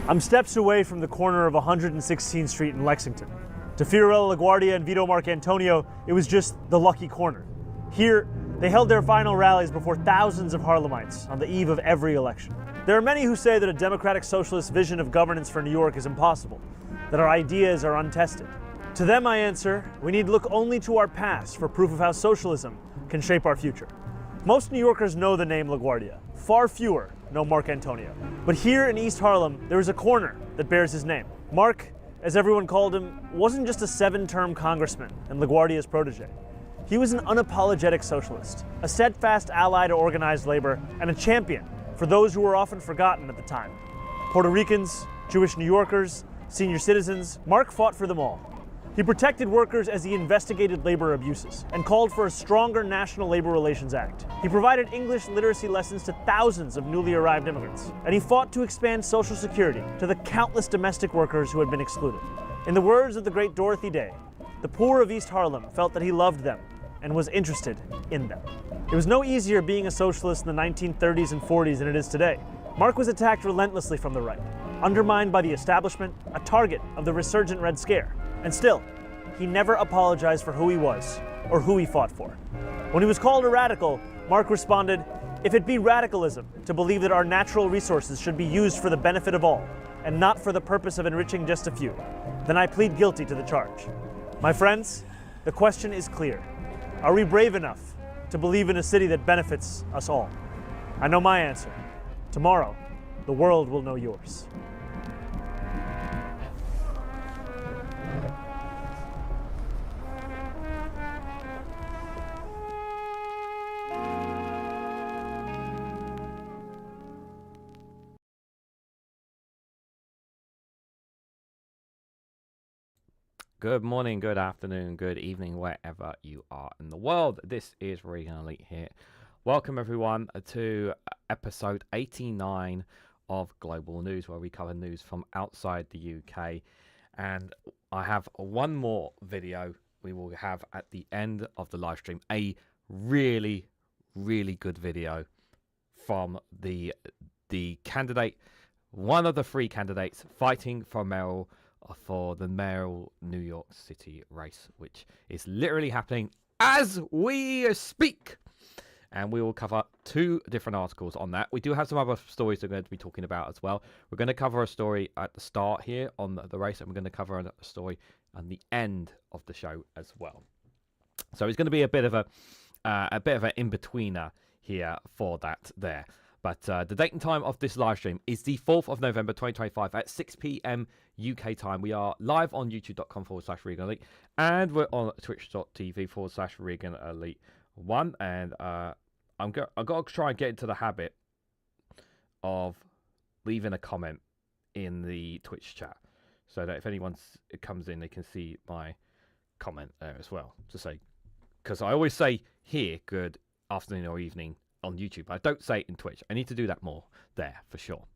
I'm steps away from the corner of 116th Street in Lexington. To Fiorello LaGuardia and Vito Marcantonio, it was just the lucky corner. Here, they held their final rallies before thousands of Harlemites on the eve of every election. There are many who say that a democratic socialist vision of governance for New York is impossible, that our ideas are untested. To them I answer, we need look only to our past for proof of how socialism can shape our future. Most New Yorkers know the name LaGuardia. Far fewer know Marcantonio. But here in East Harlem, there is a corner that bears his name. Mark, as everyone called him, wasn't just a 7-term congressman and LaGuardia's protege. He was an unapologetic socialist, a steadfast ally to organized labor, and a champion for those who were often forgotten at the time. Puerto Ricans, Jewish New Yorkers, senior citizens, Mark fought for them all. He protected workers as he investigated labor abuses and called for a stronger National Labor Relations Act. He provided English literacy lessons to thousands of newly arrived immigrants, and he fought to expand Social Security to the countless domestic workers who had been excluded. In the words of the great Dorothy Day, the poor of East Harlem felt that he loved them and was interested in them. It was no easier being a socialist in the 1930s and 40s than it is today. Mark was attacked relentlessly from the right, undermined by the establishment, a target of the resurgent Red Scare. And still, he never apologized for who he was or who he fought for. When he was called a radical, Mark responded, "If it be radicalism to believe that our natural resources should be used for the benefit of all and not for the purpose of enriching just a few, then I plead guilty to the charge." My friends, the question is clear. Are we brave enough to believe in a city that benefits us all? I know my answer. Tomorrow, the world will know yours. Good morning, good afternoon, good evening, wherever you are in the world. This is Reganelite here. Welcome everyone to episode 89 of Global News, where we cover news from outside the UK. And I have one more video we will have at the end of the live stream. A really, really good video from the candidate, one of the 3 candidates fighting for mayoral for the mayoral New York City race, which is literally happening as we speak. And we will cover 2 different articles on that. We do have some other stories we're going to be talking about as well. We're going to cover a story at the start here on the race, and we're going to cover a story on the end of the show as well. So it's going to be a bit of an in-betweener here for that there. But the date and time of this live stream is the 4th of November 2025 at 6 p.m. UK time. We are live on youtube.com/Reganelite, and we're on twitch.tv/Reganelite1. And I've got to try and get into the habit of leaving a comment in the Twitch chat, so that if anyone comes in, they can see my comment there as well. To say, because I always say here, good afternoon or evening on YouTube. I don't say it in Twitch. I need to do that more there for sure.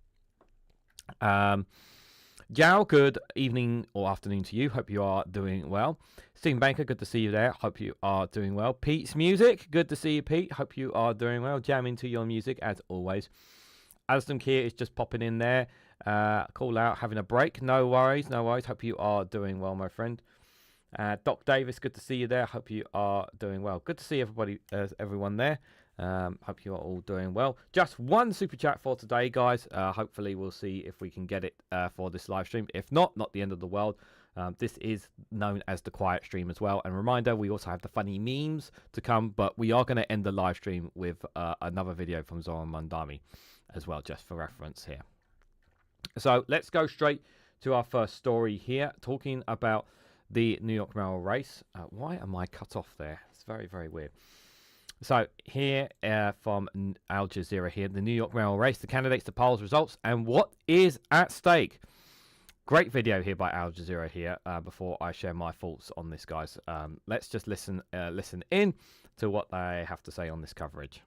Jao, good evening or afternoon to you. Hope you are doing well. Stephen Banker, good to see you there. Hope you are doing well. Pete's Music, good to see you, Pete. Hope you are doing well. Jamming to your music as always. Aston Kier is just popping in there. Call out, having a break. No worries, no worries. Hope you are doing well, my friend. Doc Davis, good to see you there. Hope you are doing well. Good to see everybody, everyone there. Hope you are all doing well. Just one super chat for today, guys. Hopefully we'll see if we can get it for this live stream. If not the end of the world. This is known as the quiet stream as well. And reminder, we also have the funny memes to come, but we are going to end the live stream with another video from Zohran Mamdani as well, just for reference here. So let's go straight to our first story here, talking about the New York mayoral race. Why am I cut off there? It's very, very weird. So here from Al Jazeera here, the New York mayoral race, the candidates, the polls, results, and what is at stake. Great video here by Al Jazeera here. Before I share my thoughts on this, guys, let's just listen in to what they have to say on this coverage.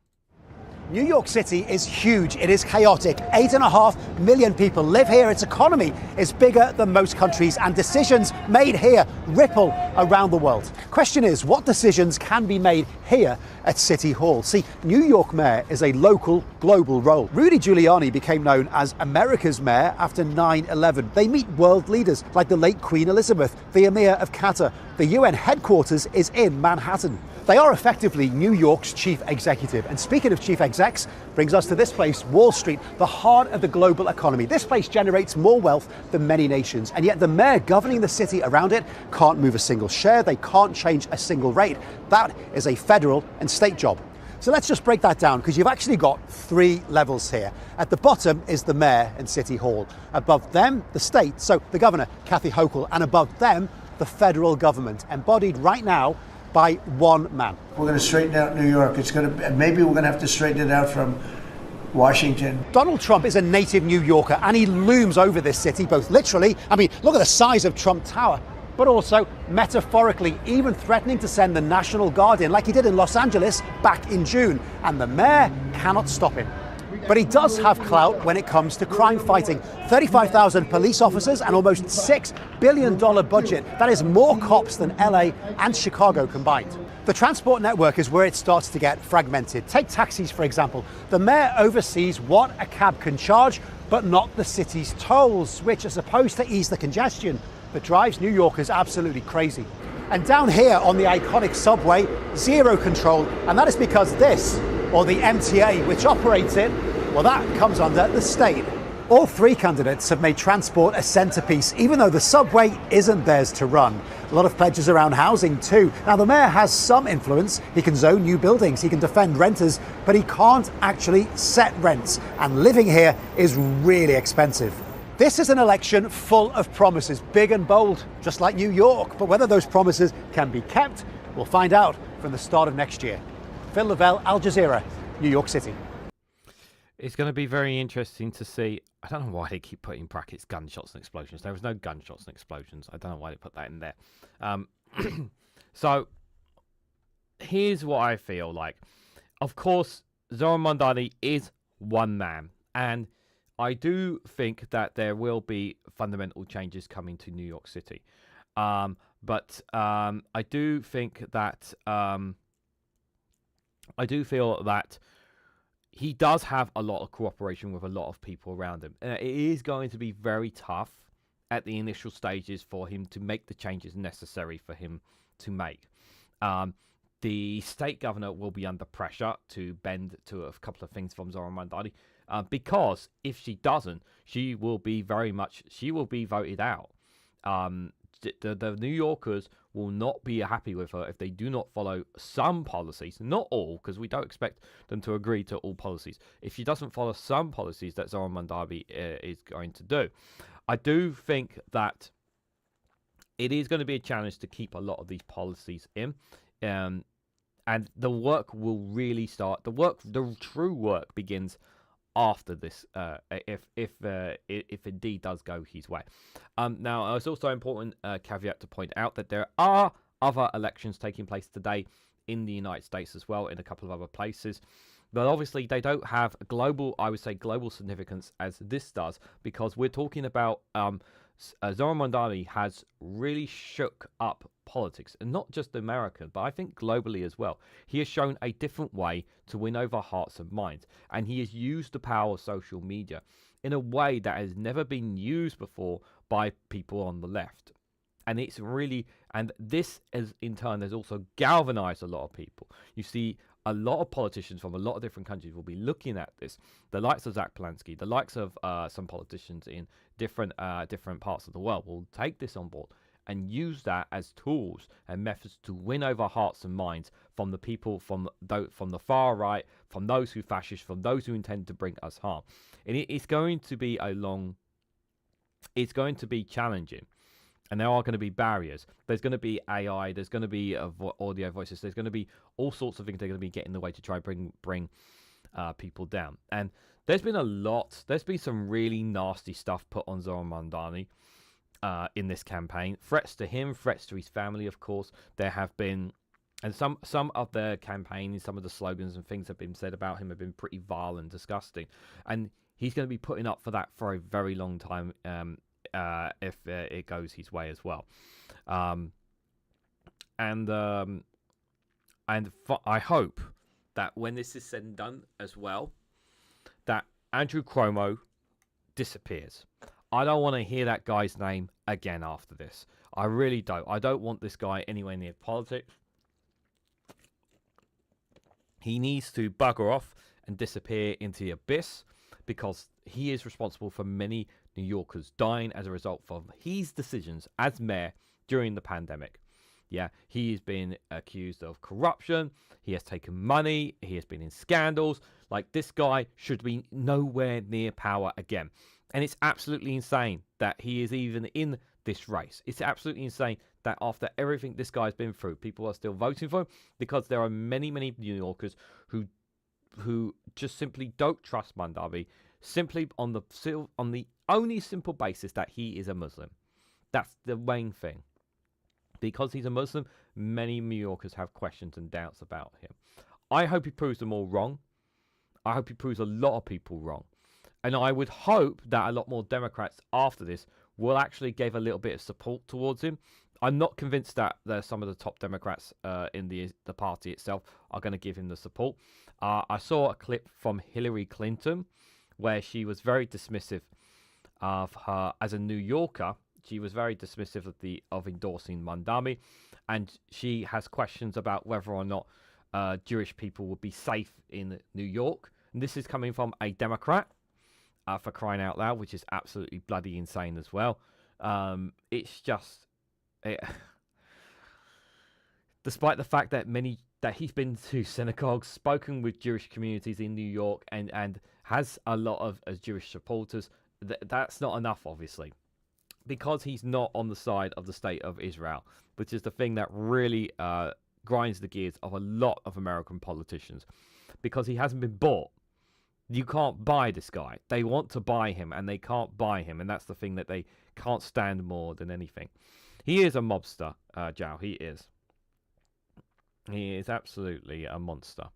New York City is huge. It is chaotic. 8.5 million people live here. Its economy is bigger than most countries, and decisions made here ripple around the world. Question is, what decisions can be made here at City Hall? See, New York mayor is a local, global role. Rudy Giuliani became known as America's mayor after 9/11. They meet world leaders like the late Queen Elizabeth, the Emir of Qatar. The UN headquarters is in Manhattan. They are effectively New York's chief executive. And speaking of chief execs, brings us to this place, Wall Street, the heart of the global economy. This place generates more wealth than many nations, and yet the mayor governing the city around it can't move a single share, they can't change a single rate. That is a federal and state job. So let's just break that down, because you've actually got 3 levels here. At the bottom is the mayor and City Hall. Above them, the state, so the governor, Kathy Hochul, and above them, the federal government, embodied right now by one man. We're going to straighten out New York. Maybe we're going to have to straighten it out from Washington. Donald Trump is a native New Yorker, and he looms over this city, both literally, I mean, look at the size of Trump Tower, but also metaphorically, even threatening to send the National Guard in, like he did in Los Angeles back in June. And the mayor cannot stop him. But he does have clout when it comes to crime fighting. 35,000 police officers and almost $6 billion budget. That is more cops than LA and Chicago combined. The transport network is where it starts to get fragmented. Take taxis, for example. The mayor oversees what a cab can charge, but not the city's tolls, which are supposed to ease the congestion that drives New Yorkers absolutely crazy. And down here on the iconic subway, zero control. And that is because this, or the MTA, which operates it, well, that comes under the state. All 3 candidates have made transport a centrepiece, even though the subway isn't theirs to run. A lot of pledges around housing too. Now, the mayor has some influence. He can zone new buildings, he can defend renters, but he can't actually set rents. And living here is really expensive. This is an election full of promises, big and bold, just like New York. But whether those promises can be kept, we'll find out from the start of next year. Phil Lavelle, Al Jazeera, New York City. It's going to be very interesting to see. I don't know why they keep putting in brackets gunshots and explosions. There was no gunshots and explosions. I don't know why they put that in there. So here's what I feel like. Of course, Zohran Mamdani is one man. And I do think that there will be fundamental changes coming to New York City. But I do think that I do feel that he does have a lot of cooperation with a lot of people around him. It is going to be very tough at the initial stages for him to make the changes necessary for him to make. The state governor will be under pressure to bend to a couple of things from Zohran Mamdani, because if she doesn't, she will be voted out. The New Yorkers will not be happy with her if they do not follow some policies, not all, because we don't expect them to agree to all policies. If she doesn't follow some policies that Zohran Mamdani is going to do, I do think that it is going to be a challenge to keep a lot of these policies in, and the work will really start. The true work begins after this, if indeed does go his way. Now, it's also important caveat to point out that there are other elections taking place today in the United States as well, in a couple of other places. But obviously, they don't have global significance as this does, because we're talking about Zohran Mamdani has really shook up politics, and not just America, but I think globally as well. He has shown a different way to win over hearts and minds, and he has used the power of social media in a way that has never been used before by people on the left. And it's really, and this is in turn has also galvanized a lot of people. You see, a lot of politicians from a lot of different countries will be looking at this. The likes of Zach Polanski, the likes of some politicians in different parts of the world will take this on board and use that as tools and methods to win over hearts and minds from the people from the far right, from those who fascist, from those who intend to bring us harm. And it's going to be it's going to be challenging. And there are going to be barriers. There's going to be AI. There's going to be audio voices. There's going to be all sorts of things that are going to be getting in the way to try and bring people down. And there's been some really nasty stuff put on Zohran Mamdani in this campaign. Threats to him, threats to his family, of course. There have been And some of the campaigns, some of the slogans and things that have been said about him have been pretty vile and disgusting. And he's going to be putting up for that for a very long time if it goes his way as well. I hope that when this is said and done as well, that Andrew Cuomo disappears. I don't want to hear that guy's name again after this. I really don't. I don't want this guy anywhere near politics. He needs to bugger off and disappear into the abyss, because he is responsible for many New Yorkers dying as a result of his decisions as mayor during the pandemic. Yeah, he has been accused of corruption. He has taken money. He has been in scandals. Like, this guy should be nowhere near power again. And it's absolutely insane that he is even in this race. It's absolutely insane that after everything this guy's been through, people are still voting for him, because there are many, many New Yorkers who just simply don't trust Mamdani, simply on the only simple basis that he is a Muslim. That's the main thing. Because he's a Muslim, many New Yorkers have questions and doubts about him. I hope he proves them all wrong. I hope he proves a lot of people wrong. And I would hope that a lot more Democrats after this will actually give a little bit of support towards him. I'm not convinced that some of the top Democrats in the party itself are going to give him the support. I saw a clip from Hillary Clinton where she was very dismissive of her as a New Yorker. She was very dismissive of endorsing Mamdani, and she has questions about whether or not Jewish people would be safe in New York. And this is coming from a Democrat, for crying out loud, which is absolutely bloody insane as well. It's just, despite the fact that he's been to synagogues, spoken with Jewish communities in New York, and has a lot of Jewish supporters, that's not enough, obviously. Because he's not on the side of the state of Israel, which is the thing that really grinds the gears of a lot of American politicians. Because he hasn't been bought. You can't buy this guy. They want to buy him, and they can't buy him. And that's the thing that they can't stand more than anything. He is a mobster, Joe. He is. He is absolutely a monster.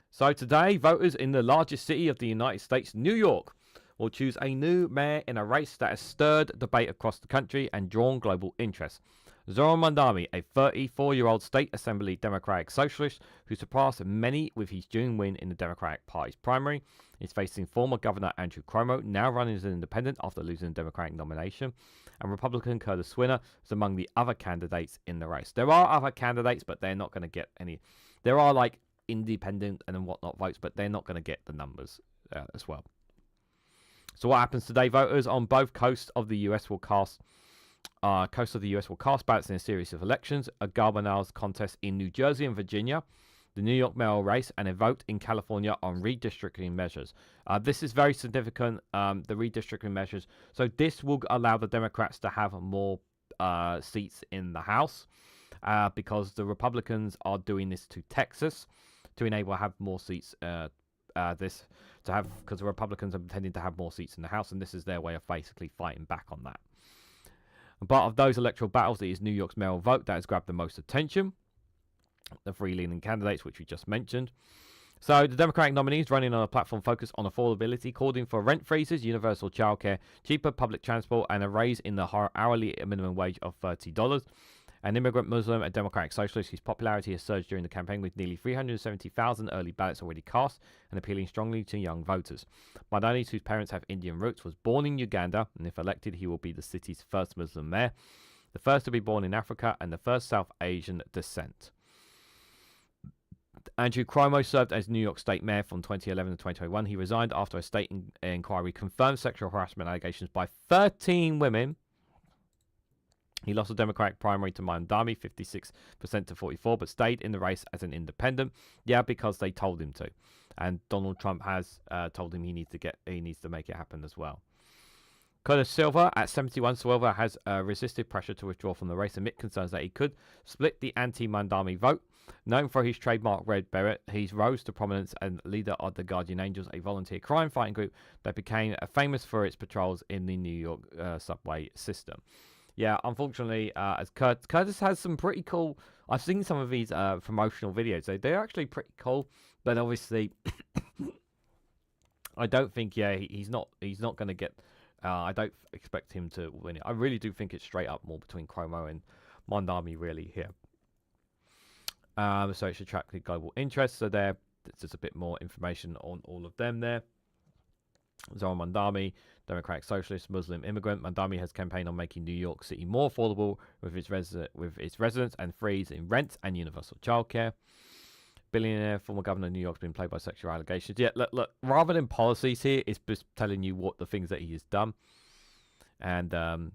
So today, voters in the largest city of the United States, New York, will choose a new mayor in a race that has stirred debate across the country and drawn global interest. Zohran Mamdani, a 34-year-old state assembly Democratic socialist who surpassed many with his June win in the Democratic Party's primary, is facing former Governor Andrew Cuomo, now running as an independent after losing the Democratic nomination, and Republican Curtis Swinner is among the other candidates in the race. There are other candidates, but they're not going to get any. There are like independent and whatnot votes, but they're not going to get the numbers as well. So what happens today? Voters on both coasts of the U.S. will cast ballots in a series of elections, a gubernatorial contest in New Jersey and Virginia, the New York mayoral race, and a vote in California on redistricting measures. This is very significant, the redistricting measures. So this will allow the Democrats to have more seats in the House, because the Republicans are doing this to Texas to enable have more seats. Because the Republicans are intending to have more seats in the House, and this is their way of basically fighting back on that. And part of those electoral battles, it is New York's mayoral vote that has grabbed the most attention. The three leading candidates, which we just mentioned. So the Democratic nominees running on a platform focused on affordability, calling for rent freezes, universal childcare, cheaper public transport, and a raise in the hourly minimum wage of $30. An immigrant Muslim, a Democratic socialist whose popularity has surged during the campaign with nearly 370,000 early ballots already cast and appealing strongly to young voters. Mamdani, whose parents have Indian roots, was born in Uganda, and if elected, he will be the city's first Muslim mayor, the first to be born in Africa, and the first South Asian descent. Andrew Cuomo served as New York State Mayor from 2011 to 2021. He resigned after a state inquiry confirmed sexual harassment allegations by 13 women. He lost the Democratic primary to Mamdani, 56% to 44%, but stayed in the race as an independent. Yeah, because they told him to, and Donald Trump has told him he needs to make it happen as well. Curtis Silva, at 71, Silva has resisted pressure to withdraw from the race amid concerns that he could split the anti-Mamdani vote. Known for his trademark red beret, he rose to prominence and leader of the Guardian Angels, a volunteer crime-fighting group that became famous for its patrols in the New York subway system. Yeah, unfortunately, as Curtis has some pretty cool. I've seen some of these promotional videos. They're actually pretty cool, but obviously, I don't think. Yeah, he's not going to get. I don't expect him to win it. I really do think it's straight up more between Cuomo and Mamdani really here. So it should attract the global interest. So there's just a bit more information on all of them there. Zohran Mamdani, Democratic Socialist, Muslim immigrant. Mamdani has campaigned on making New York City more affordable with its residents and freeze in rent and universal childcare. Billionaire, former governor of New York, has been played by sexual allegations. Yeah, look. Rather than policies here, it's just telling you what the things that he has done. And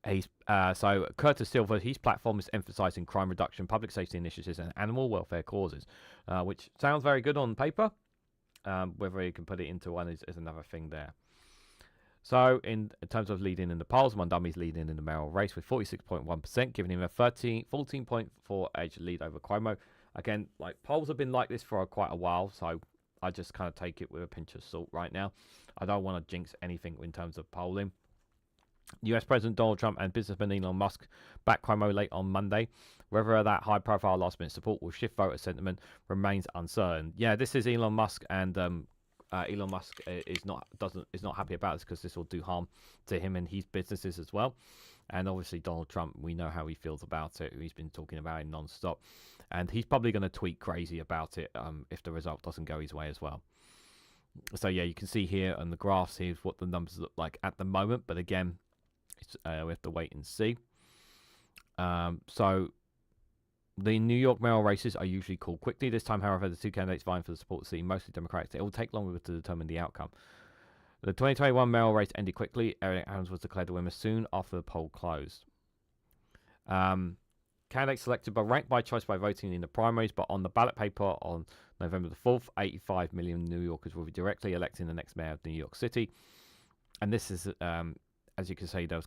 he's so Curtis Silver. His platform is emphasising crime reduction, public safety initiatives, and animal welfare causes, which sounds very good on paper. Whether you can put it into one is another thing there. So in terms of leading in the polls, Mamdani's leading in the mayoral race with 46.1%, giving him a 14.4 edge lead over Cuomo. Again, like polls have been like this for quite a while, so I just kind of take it with a pinch of salt right now. I don't want to jinx anything in terms of polling. US President Donald Trump and businessman Elon Musk backed Creme late on Monday. Whether that high-profile last-minute support will shift voter sentiment remains uncertain. Yeah, this is Elon Musk, and Elon Musk is not happy about this because this will do harm to him and his businesses as well. And obviously Donald Trump, we know how he feels about it. He's been talking about it non-stop, and he's probably going to tweet crazy about it if the result doesn't go his way as well. So yeah, you can see here on the graphs here's what the numbers look like at the moment, but again, we have to wait and see. So the New York mayoral races are usually called quickly. This time, however, the two candidates vying for the support seem mostly Democratic. It will take longer to determine the outcome. The 2021 mayoral race ended quickly. Eric Adams was declared the winner soon after the poll closed. Candidates selected by ranked by choice by voting in the primaries, but on the ballot paper on November the 4th, 85 million New Yorkers will be directly electing the next mayor of New York City. And this is, as you can see, there'll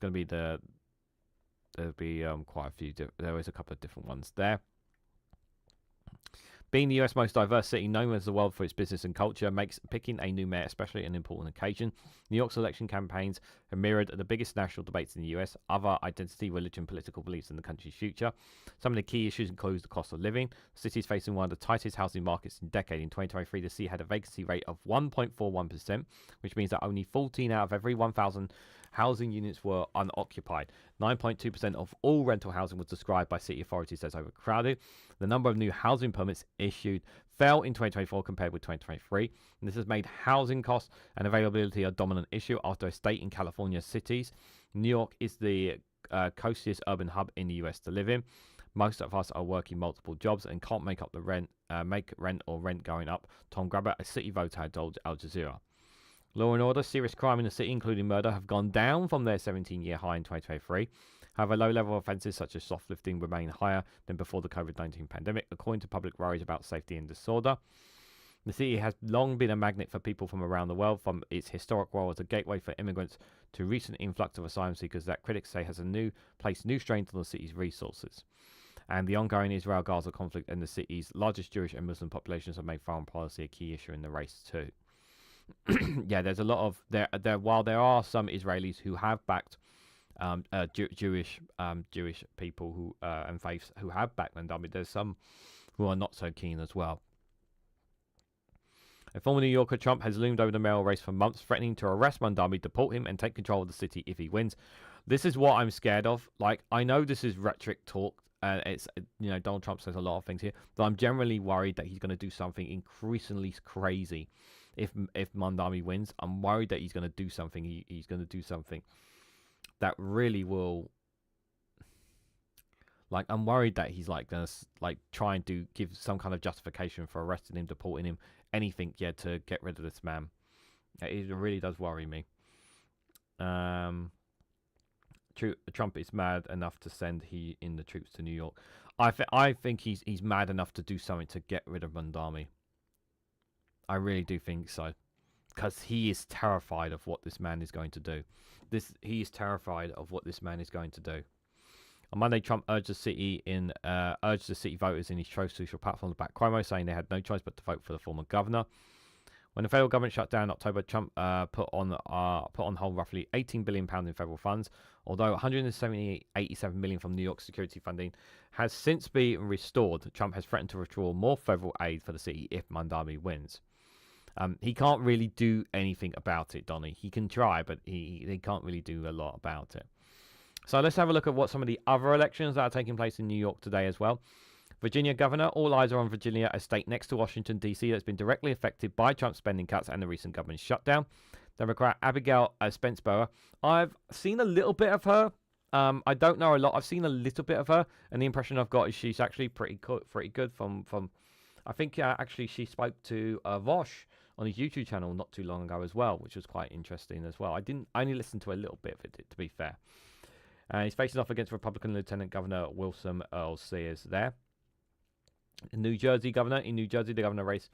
be quite a few. There is a couple of different ones there. Being the US most diverse city, known as the world for its business and culture, makes picking a new mayor especially an important occasion. New York's election campaigns have mirrored the biggest national debates in the US, other identity, religion, political beliefs in the country's future. Some of the key issues include the cost of living. The city is facing one of the tightest housing markets in a decade. In 2023, the city had a vacancy rate of 1.41%, which means that only 14 out of every 1,000 housing units were unoccupied. 9.2% of all rental housing was described by city authorities as overcrowded. The number of new housing permits issued fell in 2024 compared with 2023. And this has made housing costs and availability a dominant issue after a state in California's cities. New York is the coziest urban hub in the US to live in. Most of us are working multiple jobs and can't make up the rent going up. Tom Grabber, a city voter, had told Al Jazeera. Law and order, serious crime in the city, including murder, have gone down from their 17-year high in 2023. However, low-level offences such as shoplifting remain higher than before the COVID-19 pandemic, according to public worries about safety and disorder. The city has long been a magnet for people from around the world, from its historic role as a gateway for immigrants to recent influx of asylum seekers that critics say has placed new strains on the city's resources. And the ongoing Israel-Gaza conflict and the city's largest Jewish and Muslim populations have made foreign policy a key issue in the race too. Yeah, there's a lot of while there are some Israelis who have backed Jewish people who and faiths who have backed Mamdani, there's some who are not so keen as well. A former New Yorker, Trump has loomed over the mayoral race for months, threatening to arrest Mamdani, deport him, and take control of the city if he wins. This is what I'm scared of. Like, I know this is rhetoric talk. It's Donald Trump says a lot of things here, but I'm generally worried that he's going to do something increasingly crazy. If Mamdani wins, I'm worried that he's going to do something. He's going to do something that really will. Like, I'm worried that he's going to try and give some kind of justification for arresting him, deporting him, anything, to get rid of this man. It really does worry me. Trump is mad enough to send in the troops to New York. I think he's mad enough to do something to get rid of Mamdani. I really do think so, because he is terrified of what this man is going to do. He is terrified of what this man is going to do. On Monday, Trump urged the city voters in his social platform to back Cuomo, saying they had no choice but to vote for the former governor. When the federal government shut down in October, Trump put on hold roughly £18 billion in federal funds, although 187 million from New York security funding has since been restored. Trump has threatened to withdraw more federal aid for the city if Mamdani wins. He can't really do anything about it, Donny. He can try, but he can't really do a lot about it. So let's have a look at what some of the other elections that are taking place in New York today as well. Virginia governor, all eyes are on Virginia, a state next to Washington, D.C. that's been directly affected by Trump's spending cuts and the recent government shutdown. Democrat Abigail Spencer. I've seen a little bit of her. I don't know a lot. I've seen a little bit of her, and the impression I've got is she's actually pretty good from I think actually she spoke to Vosh on his YouTube channel not too long ago as well, which was quite interesting as well. I only listened to a little bit of it, to be fair. He's facing off against Republican Lieutenant Governor Wilson Earl Sears there. In New Jersey, the governor race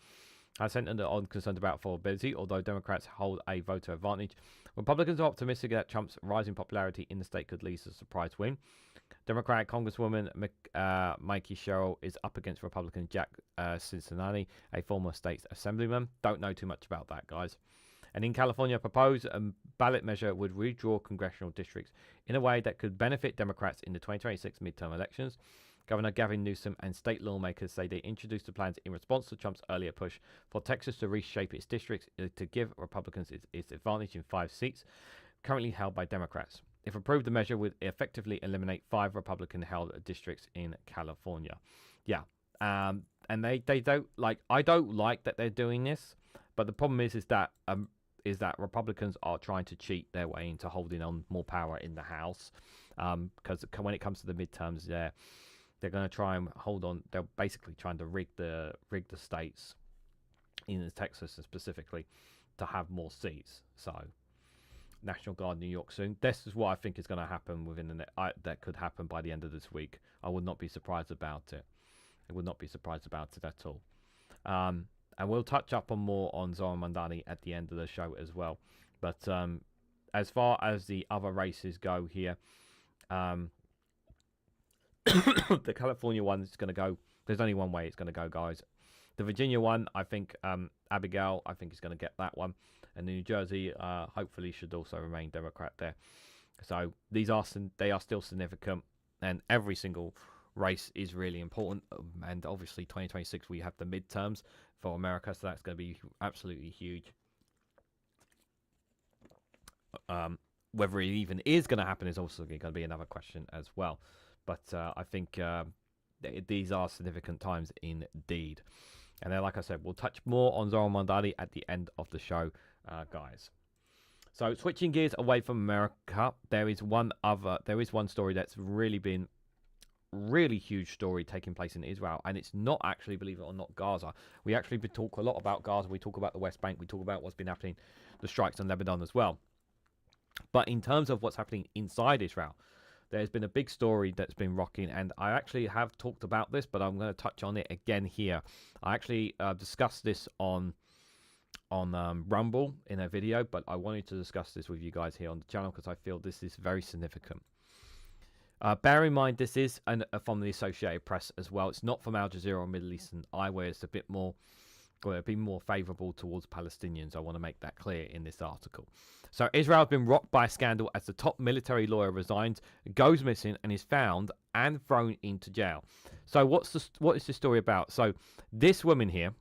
has centered on concerns about affordability, although Democrats hold a voter advantage. Republicans are optimistic that Trump's rising popularity in the state could lead to a surprise win. Democratic Congresswoman Mikey Sherrill is up against Republican Jack Cincinnati, a former state assemblyman. Don't know too much about that, guys. And in California, a proposed ballot measure would redraw congressional districts in a way that could benefit Democrats in the 2026 midterm elections. Governor Gavin Newsom and state lawmakers say they introduced the plans in response to Trump's earlier push for Texas to reshape its districts to give Republicans its advantage in 5 seats currently held by Democrats. If approved, the measure would effectively eliminate 5 Republican-held districts in California. Yeah, and they don't like. I don't like that they're doing this, but the problem is that Republicans are trying to cheat their way into holding on more power in the House, because when it comes to the midterms, they're going to try and hold on. They're basically trying to rig the states, in Texas specifically, to have more seats. So, National Guard, New York soon. This is what I think is going to happen that could happen by the end of this week. I would not be surprised about it. I would not be surprised about it at all. And we'll touch up on more on Zohran Mamdani at the end of the show as well. But as far as the other races go here, the California one is going to go. There's only one way it's going to go, guys. The Virginia one, I think Abigail, I think is going to get that one, and New Jersey, hopefully, should also remain Democrat there. So they are still significant, and every single race is really important. And obviously, 2026 we have the midterms for America, so that's going to be absolutely huge. Whether it even is going to happen is also going to be another question as well. But I think these are significant times indeed. And then, like I said, we'll touch more on Zohran Mamdani at the end of the show, guys. So, switching gears away from America, there is one story that's really been really huge story taking place in Israel, and it's not actually, believe it or not, Gaza. We actually talk a lot about Gaza. We talk about the West Bank. We talk about what's been happening, the strikes in Lebanon as well. But in terms of what's happening inside Israel, there's been a big story that's been rocking, and I actually have talked about this, but I'm going to touch on it again here. I actually discussed this on Rumble in a video, but I wanted to discuss this with you guys here on the channel because I feel this is very significant. Bear in mind, this is from the Associated Press as well. It's not from Al Jazeera or Middle Eastern Eye, where it's a bit more, well, it'd be more favourable towards Palestinians. I want to make that clear in this article. So Israel has been rocked by a scandal as the top military lawyer resigns, goes missing, and is found and thrown into jail. So what is this story about? So this woman here,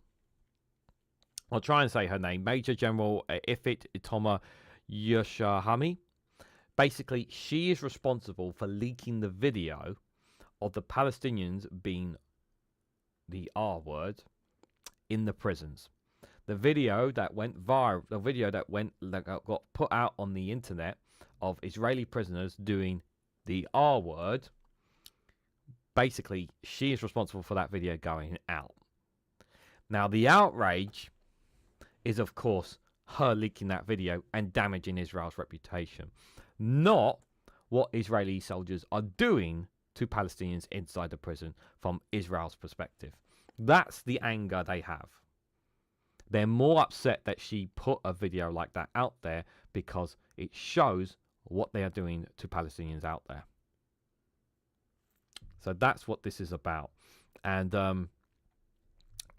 I'll try and say her name, Major General Ifit Itoma Yoshahami. Basically, she is responsible for leaking the video of the Palestinians being the R word in the prisons. The video that went viral, that got put out on the internet of Israeli prisoners doing the R word. Basically, she is responsible for that video going out. Now, the outrage is, of course, her leaking that video and damaging Israel's reputation, not what Israeli soldiers are doing to Palestinians inside the prison from Israel's perspective. That's the anger they have. They're more upset that she put a video like that out there because it shows what they are doing to Palestinians out there. So that's what this is about. And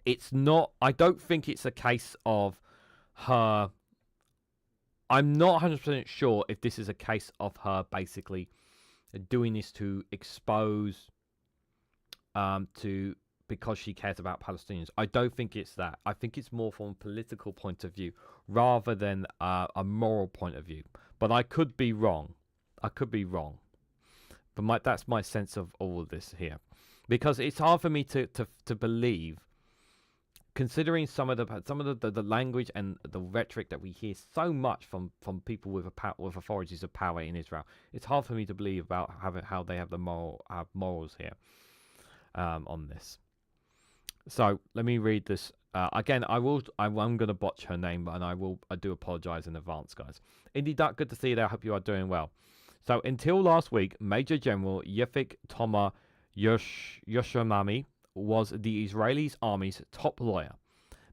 it's not, I don't think it's a case of her. I'm not 100% sure if this is a case of her basically doing this to expose, to because she cares about Palestinians. I don't think it's that. I think it's more from a political point of view rather than a moral point of view. But I could be wrong. I could be wrong. But that's my sense of all of this here, because it's hard for me to believe, considering some of the language and the rhetoric that we hear so much from people with authorities of power in Israel. It's hard for me to believe about how they have the morals here on this. So let me read this again. I'm going to botch her name, and I do apologize in advance, guys. Indy Duck, good to see you there. I hope you are doing well. So until last week, Major General Yefik Toma Yoshimami was the Israeli army's top lawyer.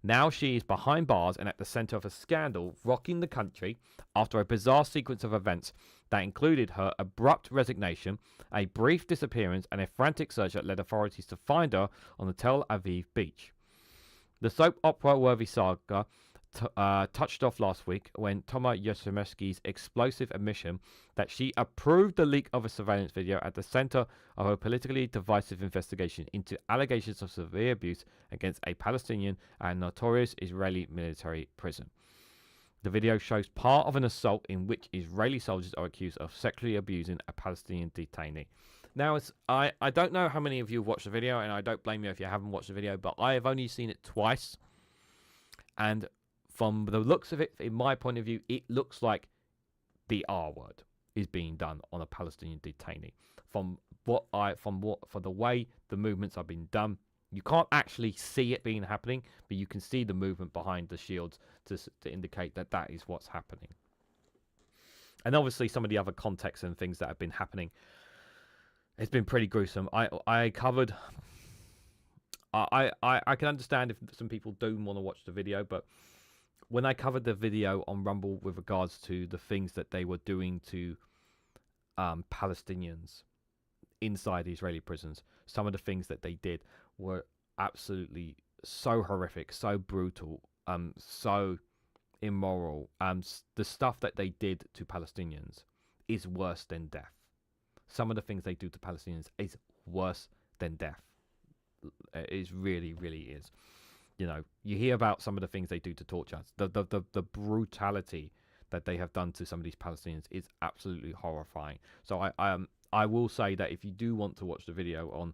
Now she is behind bars and at the center of a scandal rocking the country after a bizarre sequence of events that included her abrupt resignation, a brief disappearance, and a frantic search that led authorities to find her on the Tel Aviv beach. The soap opera-worthy saga touched off last week when Toma Yoshimski's explosive admission that she approved the leak of a surveillance video at the center of a politically divisive investigation into allegations of severe abuse against a Palestinian at a notorious Israeli military prison. The video shows part of an assault in which Israeli soldiers are accused of sexually abusing a Palestinian detainee. Now, I don't know how many of you have watched the video, and I don't blame you if you haven't watched the video, but I have only seen it twice, and from the looks of it, in my point of view, it looks like the R word is being done on a Palestinian detainee. For the way the movements are being done, you can't actually see it being happening, but you can see the movement behind the shields to indicate that is what's happening. And obviously, some of the other contexts and things that have been happening, it's been pretty gruesome. I covered. I can understand if some people do want to watch the video, but when I covered the video on Rumble with regards to the things that they were doing to Palestinians inside the Israeli prisons, some of the things that they did were absolutely so horrific, so brutal, so immoral. The stuff that they did to Palestinians is worse than death. Some of the things they do to Palestinians is worse than death. It really, really is. You know, you hear about some of the things they do to torture us. The brutality that they have done to some of these Palestinians is absolutely horrifying. So I will say that if you do want to watch the video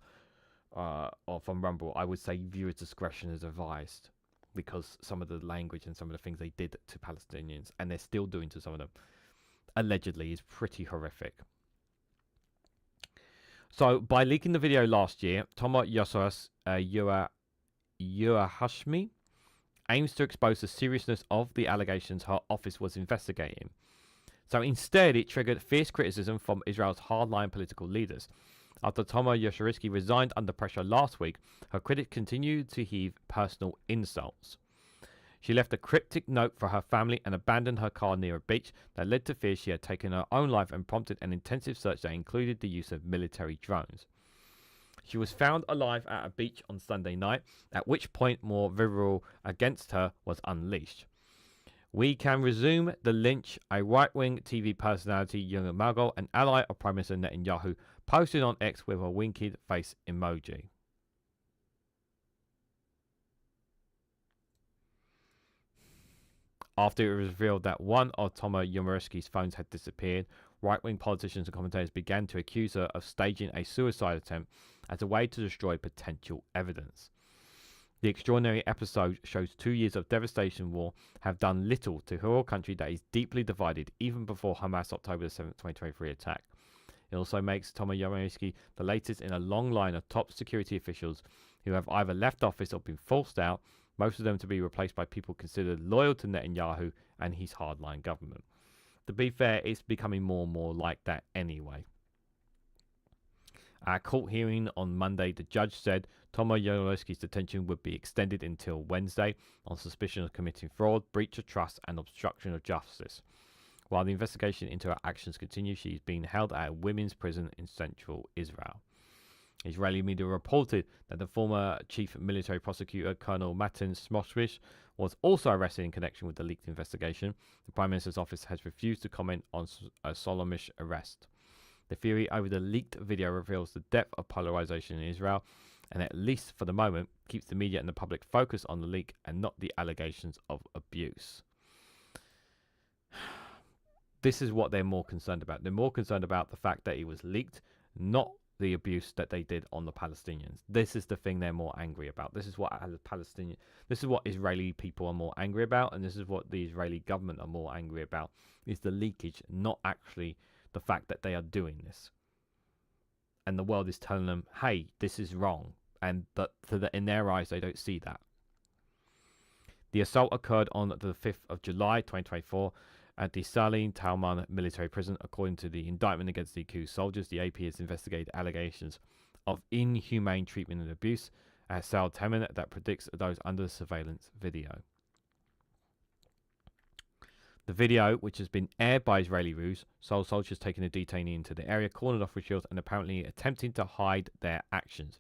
or from Rumble, I would say viewer discretion is advised, because some of the language and some of the things they did to Palestinians, and they're still doing to some of them, allegedly, is pretty horrific. So by leaking the video last year, Toma Yoshimi aims to expose the seriousness of the allegations her office was investigating. So instead, it triggered fierce criticism from Israel's hardline political leaders. After Toma Yoshimski resigned under pressure last week, her critics continued to heave personal insults. She left a cryptic note for her family and abandoned her car near a beach that led to fears she had taken her own life and prompted an intensive search that included the use of military drones. She was found alive at a beach on Sunday night, at which point more vitriol against her was unleashed. We can resume the lynch, a right-wing TV personality, Young Magal, an ally of Prime Minister Netanyahu, posted on X with a winked face emoji. After it was revealed that one of Toma Yoshimski's phones had disappeared, right-wing politicians and commentators began to accuse her of staging a suicide attempt as a way to destroy potential evidence. The extraordinary episode shows 2 years of devastation war have done little to heal a country that is deeply divided even before Hamas' October 7th, 2023 attack. It also makes Toma Yoshimski the latest in a long line of top security officials who have either left office or been forced out, most of them to be replaced by people considered loyal to Netanyahu and his hardline government. To be fair, it's becoming more and more like that anyway. At a court hearing on Monday, the judge said Toma Yoshimski's detention would be extended until Wednesday on suspicion of committing fraud, breach of trust, and obstruction of justice. While the investigation into her actions continues, she is being held at a women's prison in central Israel. Israeli media reported that the former chief military prosecutor, Colonel Matin Smotrich, was also arrested in connection with the leaked investigation. The Prime Minister's office has refused to comment on Solomich's arrest. The theory over the leaked video reveals the depth of polarization in Israel, and at least for the moment, keeps the media and the public focused on the leak and not the allegations of abuse. This is what they're more concerned about. They're more concerned about the fact that it was leaked, not the abuse that they did on the Palestinians. This is the thing they're more angry about. This is what Israeli people are more angry about, and this is what the Israeli government are more angry about, is the leakage, not actually the fact that they are doing this. And the world is telling them, hey, this is wrong. But in their eyes, they don't see that. The assault occurred on the 5th of July, 2024, at the Salin Talman military prison. According to the indictment against the accused soldiers, the AP has investigated allegations of inhumane treatment and abuse at Sal Temen that predicts those under surveillance video. The video, which has been aired by Israeli Rus, saw soldiers taking a detainee into the area, cornered off with shields, and apparently attempting to hide their actions.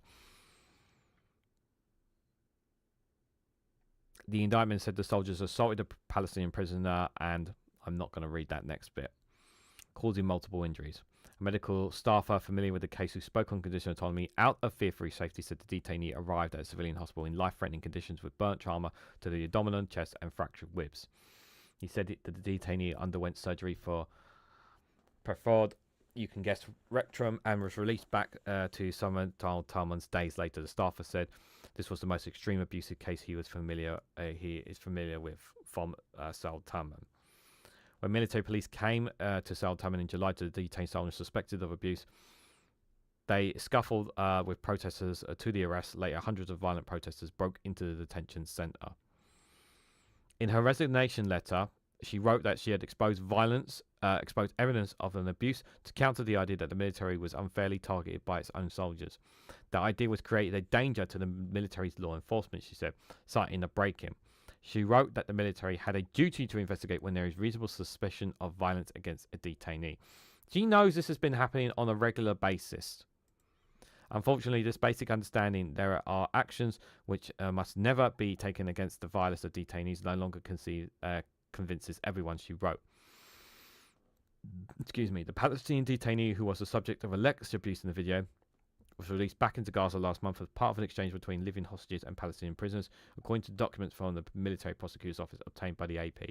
The indictment said the soldiers assaulted a Palestinian prisoner, and I'm not going to read that next bit, causing multiple injuries. A medical staffer familiar with the case who spoke on conditional autonomy out of fear for his safety said the detainee arrived at a civilian hospital in life-threatening conditions with burnt trauma to the abdomen, chest, and fractured ribs. He said that the detainee underwent surgery for perfored, you can guess, rectum, and was released back to Zohran Mamdani days later. The staffer said this was the most extreme abusive case he is familiar with from Southampton. When military police came to Southampton in July to detain someone suspected of abuse, they scuffled with protesters to the arrest. Later, hundreds of violent protesters broke into the detention centre. In her resignation letter, she wrote that she had exposed evidence of an abuse to counter the idea that the military was unfairly targeted by its own soldiers. The idea was created a danger to the military's law enforcement, she said, citing a break-in. She wrote that the military had a duty to investigate when there is reasonable suspicion of violence against a detainee. She knows this has been happening on a regular basis. Unfortunately, this basic understanding there are actions which must never be taken against the violence of detainees no longer convinces everyone, she wrote. Excuse me. The Palestinian detainee who was the subject of alleged abuse in the video was released back into Gaza last month as part of an exchange between living hostages and Palestinian prisoners, according to documents from the military prosecutor's office obtained by the AP.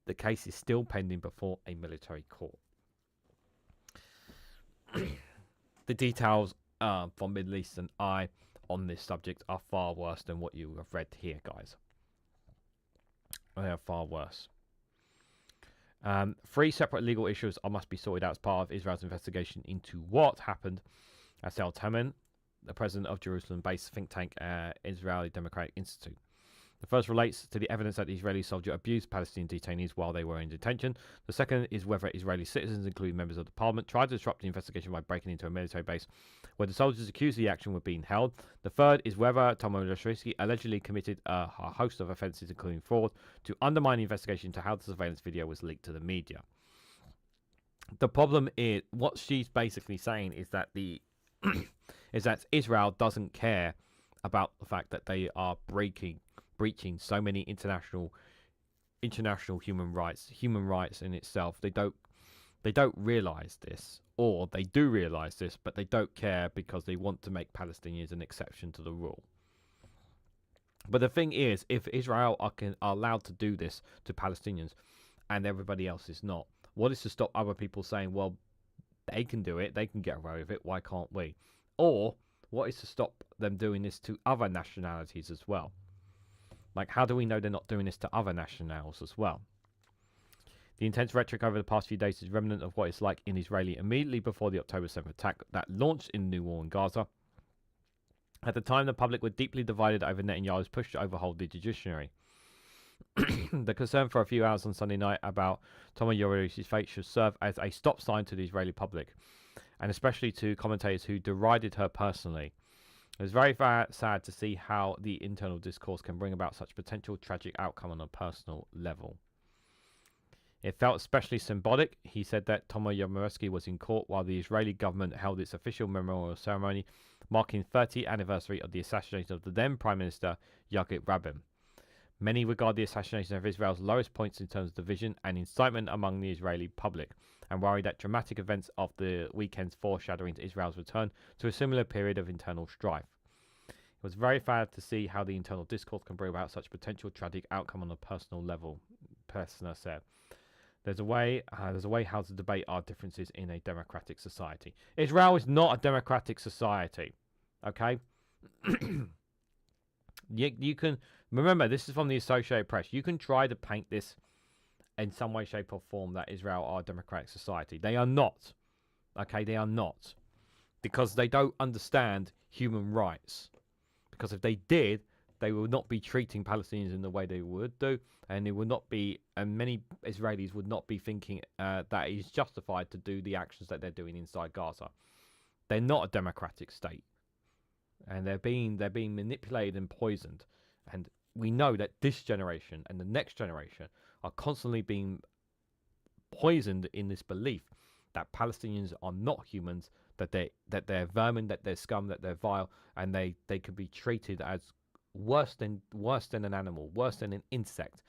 The case is still pending before a military court. The details from Middle Eastern Eye on this subject are far worse than what you have read here, guys. They are far worse. 3 separate legal issues must be sorted out as part of Israel's investigation into what happened at Sal Temen, the president of Jerusalem-based think tank Israeli Democratic Institute. The first relates to the evidence that the Israeli soldier abused Palestinian detainees while they were in detention. The second is whether Israeli citizens, including members of the parliament, tried to disrupt the investigation by breaking into a military base where the soldiers accused of the action were being held. The third is whether Zelenskyy allegedly committed a host of offences, including fraud, to undermine the investigation into how the surveillance video was leaked to the media. The problem is, what she's basically saying is that is that Israel doesn't care about the fact that they are breaching so many international human rights in itself. They don't realize this, or they do realize this, but they don't care because they want to make Palestinians an exception to the rule. But the thing is, if Israel are allowed to do this to Palestinians and everybody else is not, what is to stop other people saying, well, they can do it, they can get away with it, why can't we? Or what is to stop them doing this to other nationalities as well? Like, how do we know they're not doing this to other nationals as well? The intense rhetoric over the past few days is remnant of what it's like in Israeli immediately before the October 7th attack that launched in the new war in Gaza. At the time, the public were deeply divided over Netanyahu's push to overhaul the judiciary. The concern for a few hours on Sunday night about Tomer Yorish's fate should serve as a stop sign to the Israeli public, and especially to commentators who derided her personally. It was very sad to see how the internal discourse can bring about such potential tragic outcome on a personal level. It felt especially symbolic. He said that Tomo Yamorsky was in court while the Israeli government held its official memorial ceremony marking 30th anniversary of the assassination of the then Prime Minister Yitzhak Rabin. Many regard the assassination of Israel's lowest points in terms of division and incitement among the Israeli public, and worry that dramatic events of the weekend's foreshadowing to Israel's return to a similar period of internal strife. It was very sad to see how the internal discourse can bring about such potential tragic outcome on a personal level, Persner said. There's a way how to debate our differences in a democratic society. Israel is not a democratic society, okay? You can remember, this is from the Associated Press. You can try to paint this in some way, shape, or form that Israel are a democratic society. They are not, okay? They are not, because they don't understand human rights. Because if they did, they would not be treating Palestinians in the way they would do, and it would not be, and many Israelis would not be thinking that it is justified to do the actions that they're doing inside Gaza. They're not a democratic state, and they're being manipulated and poisoned. And we know that this generation and the next generation are constantly being poisoned in this belief that Palestinians are not humans, that they're vermin, that they're scum, that they're vile, and they could be treated as worse than an animal, worse than an insect.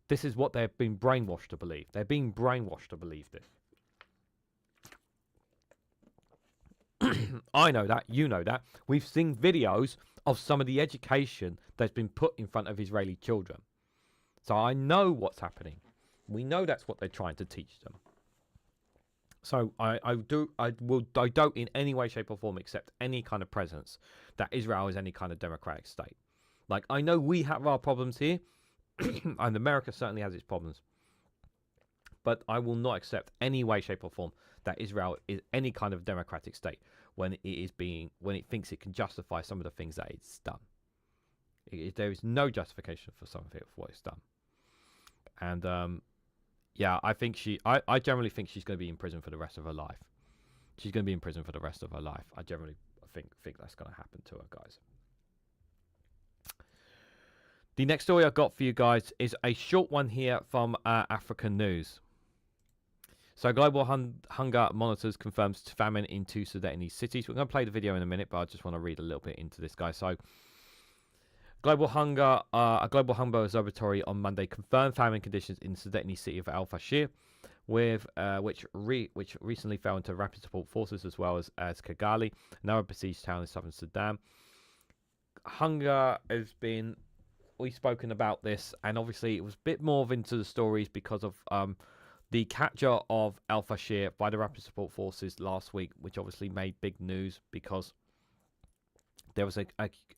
This is what they've been brainwashed to believe. They're being brainwashed to believe this. I know that, you know that. We've seen videos of some of the education that's been put in front of Israeli children. So I know what's happening. We know that's what they're trying to teach them. So I don't in any way, shape, or form accept any kind of presence that Israel is any kind of democratic state. Like, I know we have our problems here, and America certainly has its problems. But I will not accept any way, shape, or form that Israel is any kind of democratic state when it thinks it can justify some of the things that it's done. There is no justification for some of it for what it's done. And yeah, I generally think she's going to be in prison for the rest of her life. She's going to be in prison for the rest of her life. I generally think that's going to happen to her, guys. The next story I've got for you guys is a short one here from African News. So global hunger monitors confirms famine in 2 Sudanese cities. We're going to play the video in a minute, but I just want to read a little bit into this, guys. So a global hunger observatory on Monday confirmed famine conditions in the Sudanese city of Al Fashir, which recently fell into rapid support forces, as well as Kigali, another besieged town in southern Sudan. Hunger has been... We've spoken about this, and obviously it was a bit more into the stories because of the capture of Al Fashir by the Rapid Support Forces last week, which obviously made big news because there was a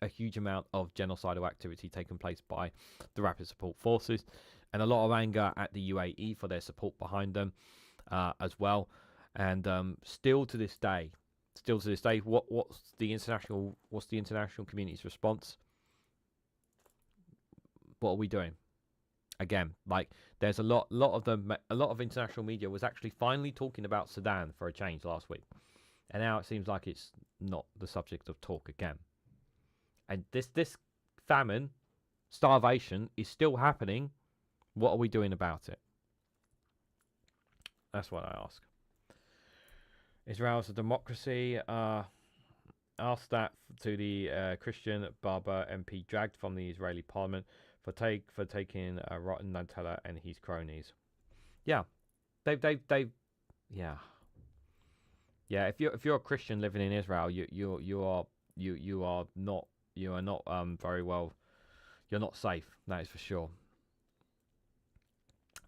huge amount of genocidal activity taking place by the Rapid Support Forces, and a lot of anger at the UAE for their support behind them as well. And still to this day, what's the international community's response? What are we doing? Again, like, there's a lot of international media was actually finally talking about Sudan for a change last week, and now it seems like it's not the subject of talk again. And this famine, starvation is still happening. What are we doing about it? That's what I ask. Israel's a democracy. Asked that to the Christian Barber MP dragged from the Israeli parliament for taking rotten Nutella and his cronies. Yeah, they yeah. If you're a Christian living in Israel, you are not very well. You're not safe. That is for sure.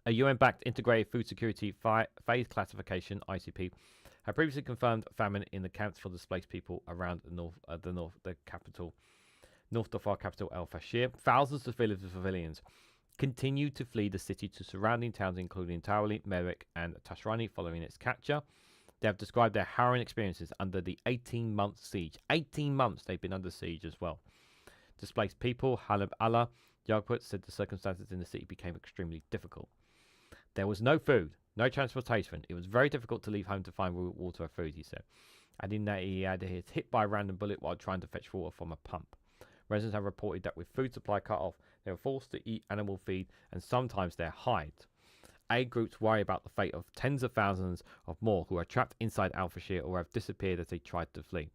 A UN-backed integrated food security phase classification (ICP) had previously confirmed famine in the camps for displaced people around the capital. North Darfur capital El Fashir. Thousands of civilians continue to flee the city to surrounding towns, including Tawali, Merik, and Tashrani, following its capture. They have described their harrowing experiences under the 18-month siege. 18 months they've been under siege as well. Displaced people, Halab Allah Yagput, said the circumstances in the city became extremely difficult. There was no food, no transportation. It was very difficult to leave home to find water or food, he said. Adding that he had hit by a random bullet while trying to fetch water from a pump. Residents have reported that with food supply cut off, they were forced to eat animal feed and sometimes their hide. aid groups worry about the fate of tens of thousands of more who are trapped inside al-Fashir or have disappeared as they tried to flee.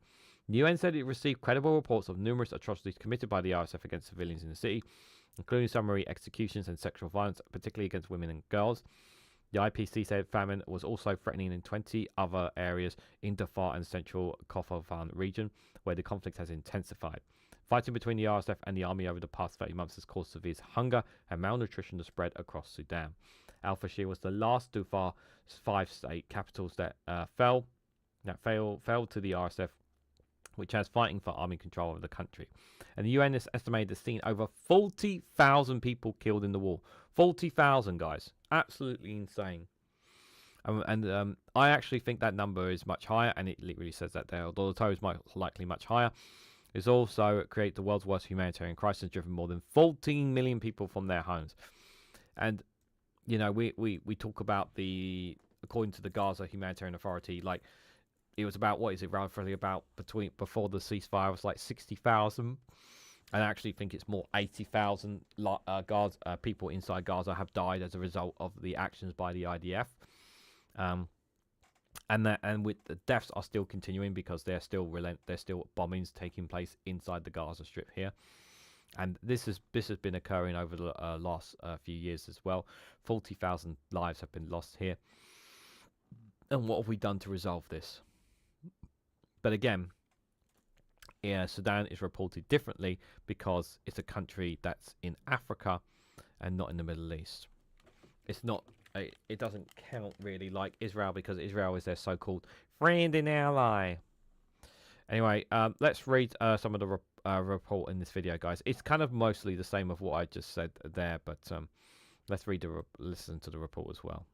The UN said it received credible reports of numerous atrocities committed by the RSF against civilians in the city, including summary executions and sexual violence, particularly against women and girls. The IPC said famine was also threatening in 20 other areas in Darfur and central Kordofan region, where the conflict has intensified. Fighting between the RSF and the army over the past 30 months has caused severe hunger and malnutrition to spread across Sudan. Al-Fashir was the last Darfur 5-state capitals that fell to the RSF, which has fighting for army control of the country. And the UN has estimated has seen over 40,000 people killed in the war. 40,000, guys. Absolutely insane. I actually think that number is much higher, and it literally says that there, although the total is likely much higher. It's also created the world's worst humanitarian crisis, driven more than 14 million people from their homes. And, you know, we talk about according to the Gaza Humanitarian Authority, like, it was about, what is it, roughly about before the ceasefire, it was like 60,000. I actually think it's more 80,000 people inside Gaza have died as a result of the actions by the IDF. And with the deaths are still continuing because there's still bombings taking place inside the Gaza Strip here. And this has been occurring over the last few years as well. 40,000 lives have been lost here. And what have we done to resolve this? But again, Sudan is reported differently because it's a country that's in Africa and not in the Middle East. It's not. It doesn't count really like Israel because Israel is their so-called friend and ally. Anyway, let's read some of the report in this video, guys. It's kind of mostly the same of what I just said there, but let's listen to the report as well.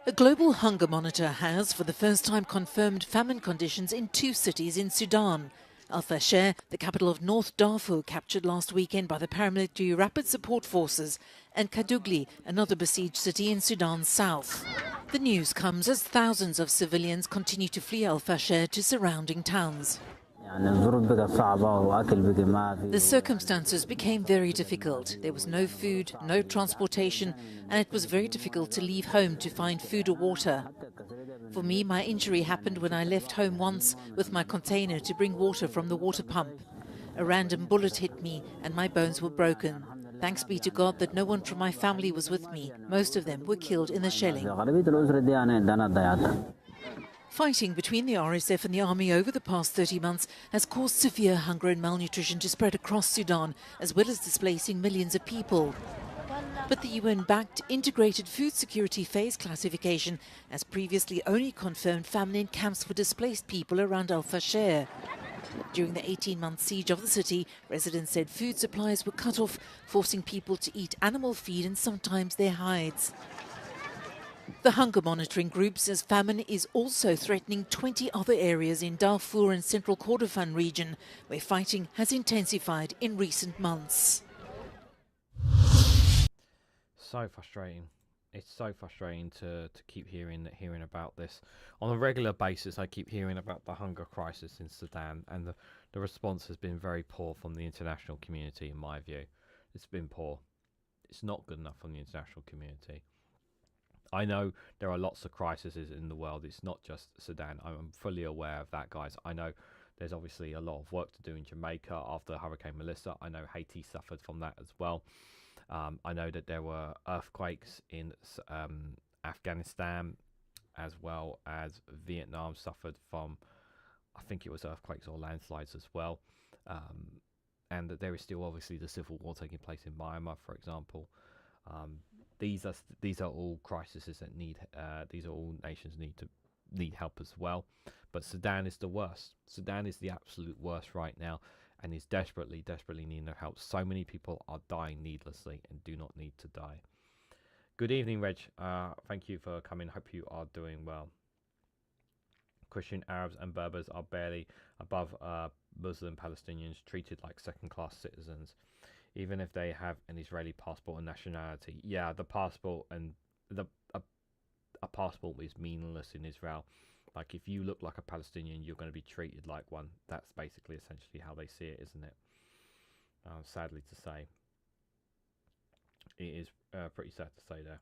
A global hunger monitor has, for the first time, confirmed famine conditions in 2 cities in Sudan. Al-Fashir, the capital of North Darfur, captured last weekend by the paramilitary Rapid Support Forces, and Kadugli, another besieged city in Sudan's south. The news comes as thousands of civilians continue to flee Al-Fashir to surrounding towns. The circumstances became very difficult. There was no food, no transportation, and it was very difficult to leave home to find food or water. For me, my injury happened when I left home once with my container to bring water from the water pump. A random bullet hit me and my bones were broken. Thanks be to God that no one from my family was with me. Most of them were killed in the shelling. Fighting between the RSF and the army over the past 30 months has caused severe hunger and malnutrition to spread across Sudan, as well as displacing millions of people. But the UN-backed Integrated Food Security Phase classification has previously only confirmed famine in camps for displaced people around Al-Fashir. During the 18-month siege of the city, residents said food supplies were cut off, forcing people to eat animal feed and sometimes their hides. The hunger monitoring group says famine is also threatening 20 other areas in Darfur and central Kordofan region, where fighting has intensified in recent months. So frustrating. It's so frustrating to keep hearing about this. On a regular basis, I keep hearing about the hunger crisis in Sudan, and the response has been very poor from the international community, in my view. It's been poor. It's not good enough from the international community. I know there are lots of crises in the world. It's not just Sudan. I'm fully aware of that, guys. I know there's obviously a lot of work to do in Jamaica after Hurricane Melissa. I know Haiti suffered from that as well. I know that there were earthquakes in Afghanistan, as well as Vietnam suffered from, I think it was earthquakes or landslides as well. And that there is still obviously the civil war taking place in Myanmar, for example. These are all crises that these are all nations need help as well. But Sudan is the worst. Sudan is the absolute worst right now, and is desperately needing their help. So many people are dying needlessly and do not need to die. Good evening, Reg. Thank you for coming. Hope you are doing well. Christian Arabs and Berbers are barely above Muslim Palestinians, treated like second-class citizens, even if they have an Israeli passport and nationality. Yeah, the passport and a passport is meaningless in Israel. Like, if you look like a Palestinian, you're going to be treated like one. That's basically essentially how they see it, isn't it? Sadly to say. It is pretty sad to say there.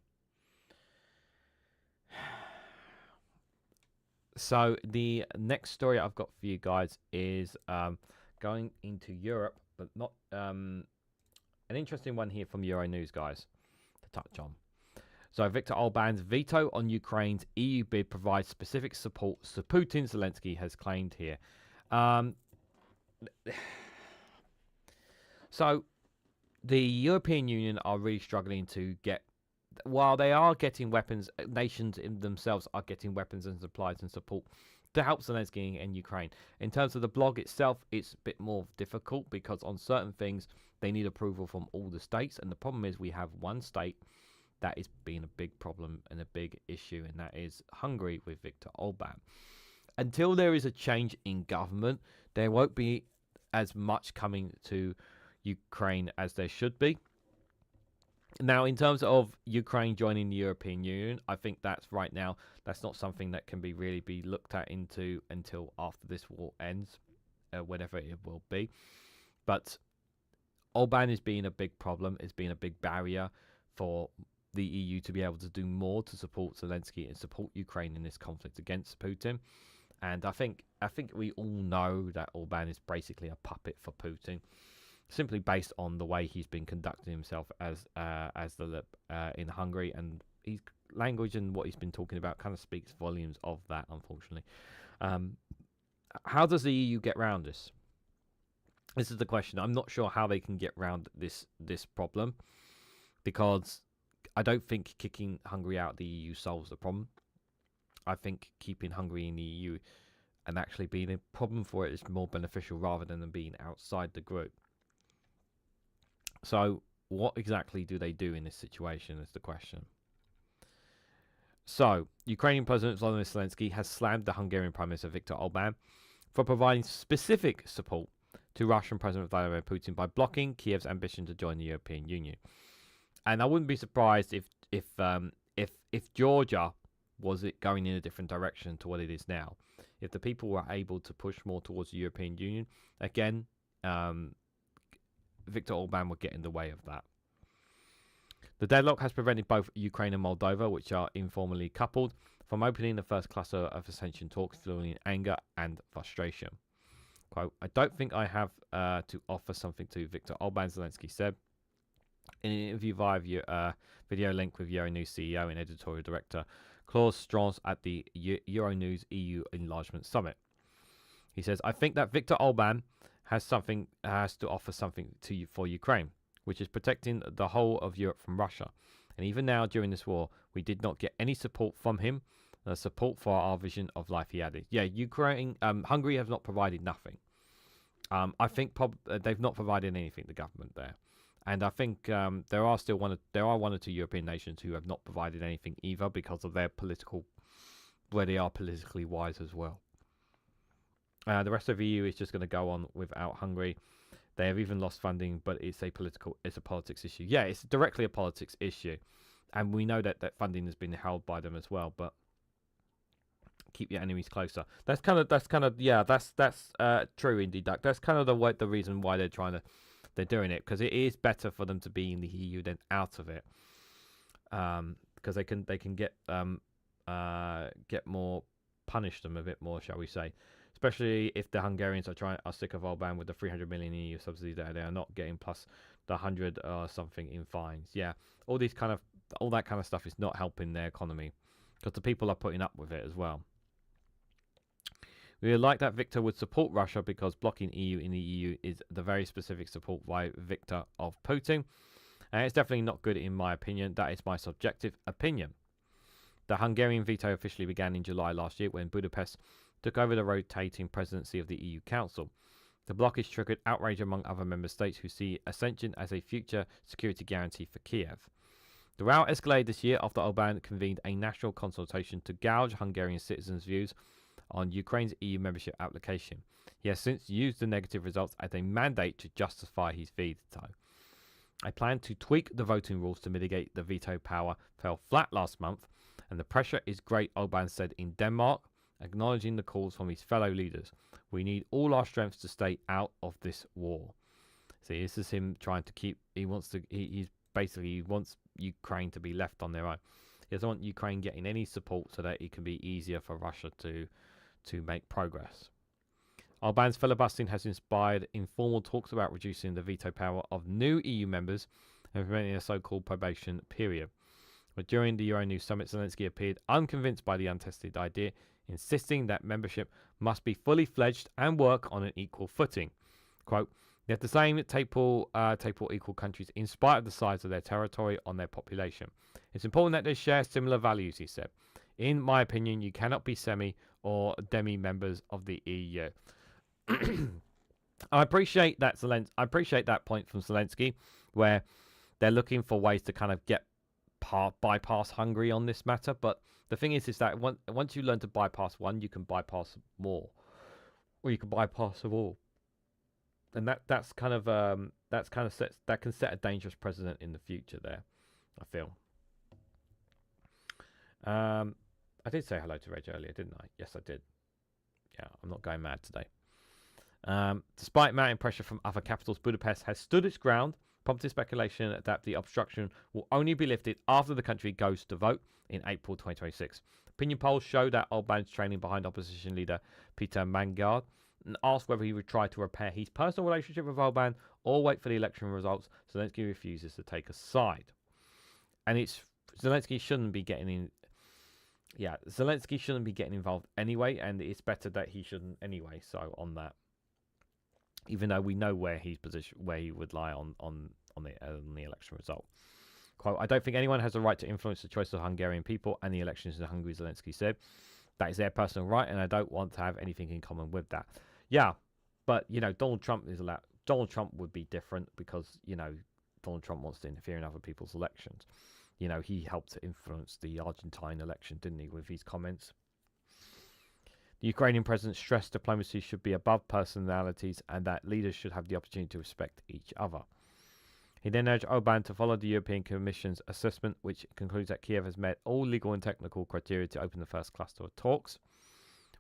So the next story I've got for you guys is going into Europe, but not an interesting one here from Euronews, guys, to touch on. So Viktor Orbán's veto on Ukraine's EU bid provides specific support to Putin, Zelenskyy has claimed here. So the European Union are really struggling to get, while they are getting weapons, nations in themselves are getting weapons and supplies and support to help Zelenskyy and Ukraine. In terms of the blog itself, it's a bit more difficult because on certain things they need approval from all the states, and the problem is we have one state that is being a big problem and a big issue, and that is Hungary with Viktor Orbán. Until there is a change in government, there won't be as much coming to Ukraine as there should be. Now, in terms of Ukraine joining the European Union, I think that's right now, that's not something that can be really be looked at into until after this war ends, whatever it will be. But Orbán is being a big problem, is being a big barrier for the EU to be able to do more to support Zelenskyy and support Ukraine in this conflict against Putin. And I think we all know that Orbán is basically a puppet for Putin, simply based on the way he's been conducting himself as in Hungary, and his language and what he's been talking about kind of speaks volumes of that, unfortunately. How does the EU get around this? This is the question. I'm not sure how they can get around this problem, because I don't think kicking Hungary out of the EU solves the problem. I think keeping Hungary in the EU and actually being a problem for it is more beneficial rather than them being outside the group. So what exactly do they do in this situation is the question. So Ukrainian President Volodymyr Zelenskyy has slammed the Hungarian Prime Minister Viktor Orbán for providing specific support to Russian President Vladimir Putin by blocking Kiev's ambition to join the European Union. And I wouldn't be surprised if Georgia was it going in a different direction to what it is now. If the people were able to push more towards the European Union, again, Viktor Orbán would get in the way of that. The deadlock has prevented both Ukraine and Moldova, which are informally coupled, from opening the first cluster of ascension talks, fueling anger and frustration. Quote, I don't think I have to offer something to Viktor Orbán, Zelenskyy said. In an interview via video link with Euronews CEO and editorial director Klaus Strauss at the Euronews EU Enlargement Summit. He says, I think that Viktor Orbán has to offer something for Ukraine, which is protecting the whole of Europe from Russia. And even now, during this war, we did not get any support from him, support for our vision of life, he added. Yeah, Hungary have not provided nothing. I think they've not provided anything, the government there. And I think there are one or two European nations who have not provided anything either because of their where they are politically wise as well. The rest of the EU is just going to go on without Hungary. They have even lost funding, but it's a politics issue. Yeah, it's directly a politics issue, and we know that funding has been held by them as well. But keep your enemies closer. That's true, indeed, Duck. That's kind of the reason why they're doing it, because it is better for them to be in the EU than out of it, because they can get more, punish them a bit more, shall we say, especially if the Hungarians are sick of Orbán with the 300 million EU subsidies that they are not getting, plus the 100 or something in fines. Yeah, all that kind of stuff is not helping their economy, because the people are putting up with it as well. We would like that Viktor would support Russia, because blocking EU in the EU is the very specific support by Viktor of Putin. And it's definitely not good in my opinion. That is my subjective opinion. The Hungarian veto officially began in July last year when Budapest took over the rotating presidency of the EU Council. The bloc has triggered outrage among other member states who see ascension as a future security guarantee for Kiev. The row escalated this year after Orbán convened a national consultation to gauge Hungarian citizens' views on Ukraine's EU membership application. He has since used the negative results as a mandate to justify his veto. A plan to tweak the voting rules to mitigate the veto power fell flat last month, and the pressure is great, Orbán said in Denmark, acknowledging the calls from his fellow leaders. We need all our strengths to stay out of this war. See, this is him trying to keep, he wants Ukraine to be left on their own. He doesn't want Ukraine getting any support so that it can be easier for Russia to make progress. Orbán's filibustering has inspired informal talks about reducing the veto power of new EU members and preventing a so-called probation period. But during the Euronews summit, Zelenskyy appeared unconvinced by the untested idea, insisting that membership must be fully fledged and work on an equal footing. Quote, "They have the same table equal countries in spite of the size of their territory on their population. It's important that they share similar values," he said. "In my opinion, you cannot be semi or demi members of the EU." I appreciate that point from Zelenskyy, where they're looking for ways to kind of bypass Hungary on this matter. But the thing is that once you learn to bypass one, you can bypass more, or you can bypass them all, and that can set a dangerous precedent in the future. There, I feel. I did say hello to Reg earlier, didn't I? Yes, I did. Yeah, I'm not going mad today. Despite mounting pressure from other capitals, Budapest has stood its ground, prompting speculation that the obstruction will only be lifted after the country goes to vote in April 2026. Opinion polls show that Orbán's trailing behind opposition leader Peter Mangard, and asked whether he would try to repair his personal relationship with Orbán or wait for the election results. Zelenskyy refuses to take a side. And Zelenskyy shouldn't be getting in. Yeah, Zelenskyy shouldn't be getting involved anyway, and it's better that he shouldn't anyway. So on that, even though we know where he would lie on the election result. Quote, "I don't think anyone has the right to influence the choice of Hungarian people and the elections in Hungary," Zelenskyy said. "That is their personal right, and I don't want to have anything in common with that." Yeah, but Donald Trump is allowed. Donald Trump would be different because Donald Trump wants to interfere in other people's elections. He helped to influence the Argentine election, didn't he, with his comments? The Ukrainian president stressed diplomacy should be above personalities and that leaders should have the opportunity to respect each other. He then urged Orbán to follow the European Commission's assessment, which concludes that Kiev has met all legal and technical criteria to open the first cluster of talks.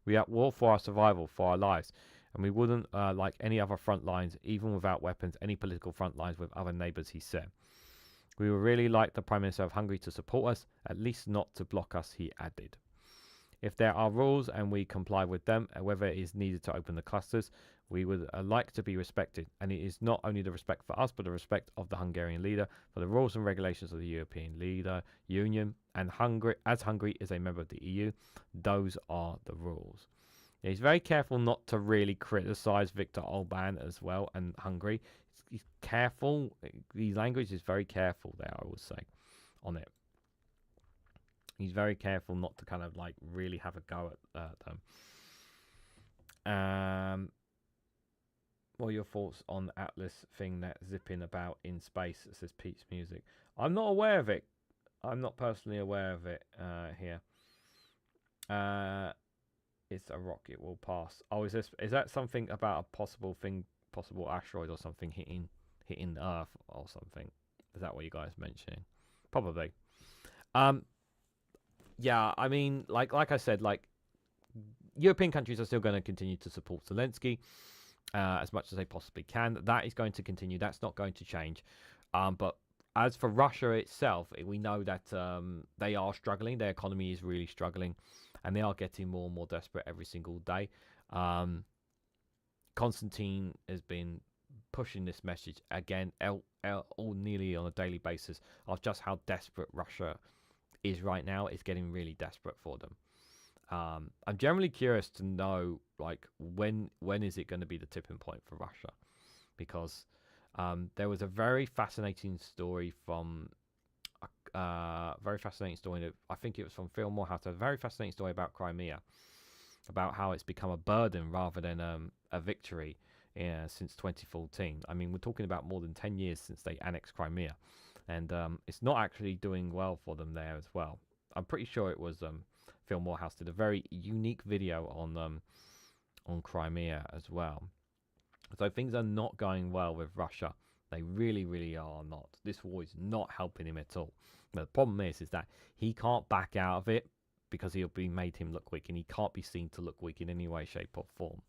"We are at war for our survival, for our lives, and we wouldn't like any other front lines, even without weapons, any political front lines with other neighbours," he said. "We would really like the Prime Minister of Hungary to support us, at least not to block us," he added. "If there are rules and we comply with them, whether it is needed to open the clusters, we would like to be respected. And it is not only the respect for us, but the respect of the Hungarian leader for the rules and regulations of the European Union. And as Hungary is a member of the EU, those are the rules." Yeah, he's very careful not to really criticize Viktor Orbán as well and Hungary. He's careful. The language is very careful there, I would say, on it. He's very careful not to kind of really have a go at them. What are your thoughts on the Atlas thing that's zipping about in space? It says Pete's Music. I'm not aware of it. I'm not personally aware of it here. It's a rocket will pass. Oh, is that something about a possible asteroid or something hitting Earth or something? Is that what you guys mentioning? Probably. Yeah, I mean, like I said, European countries are still going to continue to support Zelenskyy as much as they possibly can. That is going to continue. That's not going to change. But as for Russia itself, we know that they are struggling. Their economy is really struggling, and they are getting more and more desperate every single day. Konstantin has been pushing this message again, nearly on a daily basis, of just how desperate Russia is right now. It's getting really desperate for them. I'm generally curious to know, when is it going to be the tipping point for Russia? Because there was a very fascinating story from I think it was from Phil Morehouse, a very fascinating story about Crimea, about how it's become a burden rather than a victory since 2014. I mean, we're talking about more than 10 years since they annexed Crimea, and it's not actually doing well for them there as well. I'm pretty sure it was Phil Morehouse did a very unique video on Crimea as well. So things are not going well with Russia. They really, really are not. This war is not helping him at all. But the problem is that he can't back out of it because he'll be made him look weak, and he can't be seen to look weak in any way, shape, or form.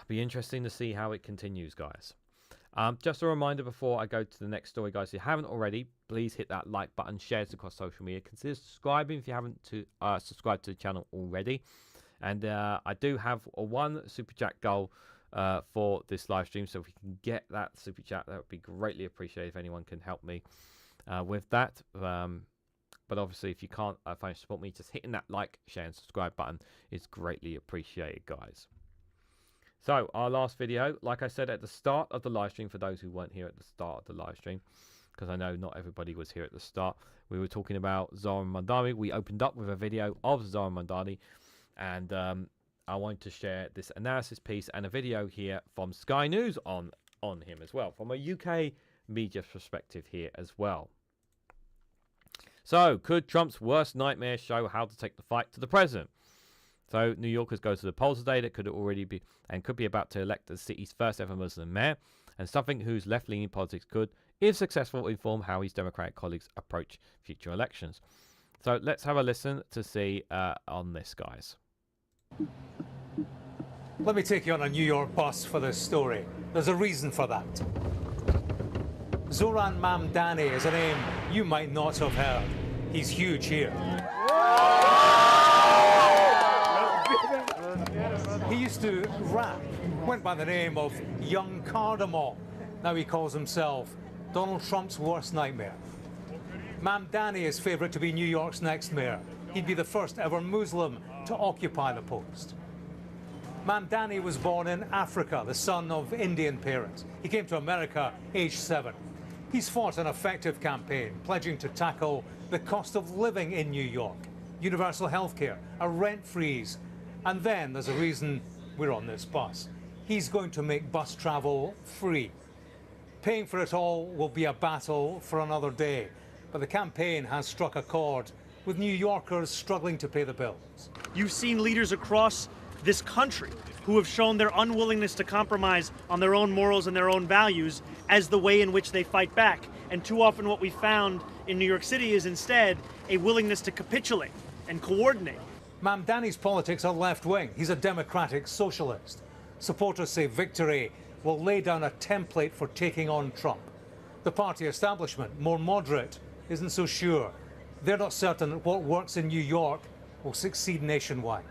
Be interesting to see how it continues, guys. Just a reminder before I go to the next story, guys, if you haven't already, please hit that like button, share it across social media. Consider subscribing if you haven't subscribed to the channel already. And I do have one super chat goal for this live stream, so if we can get that super chat, that would be greatly appreciated if anyone can help me with that. But obviously, if you can't financially support me, just hitting that like, share, and subscribe button is greatly appreciated, guys. So, our last video, like I said at the start of the live stream, for those who weren't here at the start of the live stream, because I know not everybody was here at the start, we were talking about Zohran Mamdani. We opened up with a video of Zohran Mamdani, and I wanted to share this analysis piece and a video here from Sky News on him as well, from a UK media perspective here as well. So, could Trump's worst nightmare show how to take the fight to the president? So, New Yorkers go to the polls today that could already be and could be about to elect the city's first ever Muslim mayor, and something whose left-leaning politics could, if successful, inform how his Democratic colleagues approach future elections. So, let's have a listen to see on this, guys. Let me take you on a New York bus for this story. There's a reason for that. Zohran Mamdani is a name you might not have heard. He's huge here. He used to rap, went by the name of Young Cardamom. Now he calls himself Donald Trump's worst nightmare. Mamdani is favourite to be New York's next mayor. He'd be the first ever Muslim to occupy the post. Mamdani was born in Africa, the son of Indian parents. He came to America aged 7. He's fought an effective campaign, pledging to tackle the cost of living in New York, universal health care, a rent freeze, and then there's a reason we're on this bus. He's going to make bus travel free. Paying for it all will be a battle for another day, but the campaign has struck a chord with New Yorkers struggling to pay the bills. You've seen leaders across this country who have shown their unwillingness to compromise on their own morals and their own values as the way in which they fight back. And too often what we found in New York City is instead a willingness to capitulate and coordinate. Mamdani's politics are left-wing. He's a democratic socialist. Supporters say victory will lay down a template for taking on Trump. The party establishment, more moderate, isn't so sure. They're not certain that what works in New York will succeed nationwide.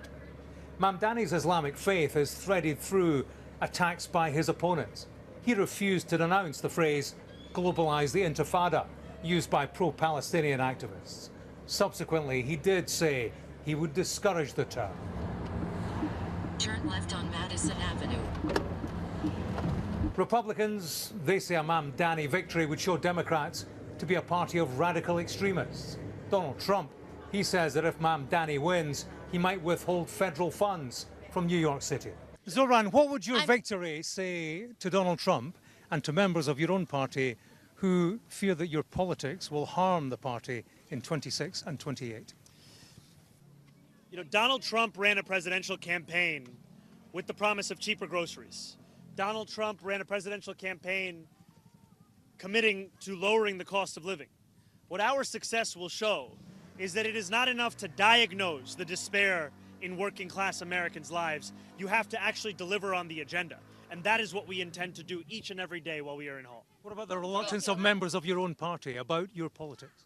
Mamdani's Islamic faith is threaded through attacks by his opponents. He refused to denounce the phrase, globalize the intifada, used by pro-Palestinian activists. Subsequently, he did say he would discourage the term. Turn left on Madison Avenue. Republicans, they say a Mamdani victory would show Democrats to be a party of radical extremists. Donald Trump, he says that if Mamdani wins, he might withhold federal funds from New York City. Zohran, what would your victory say to Donald Trump and to members of your own party who fear that your politics will harm the party in 26 and 28? You know, Donald Trump ran a presidential campaign with the promise of cheaper groceries. Donald Trump ran a presidential campaign committing to lowering the cost of living. What our success will show is that it is not enough to diagnose the despair in working class Americans' lives. You have to actually deliver on the agenda. And that is what we intend to do each and every day while we are in Hall. What about the reluctance of members of your own party about your politics?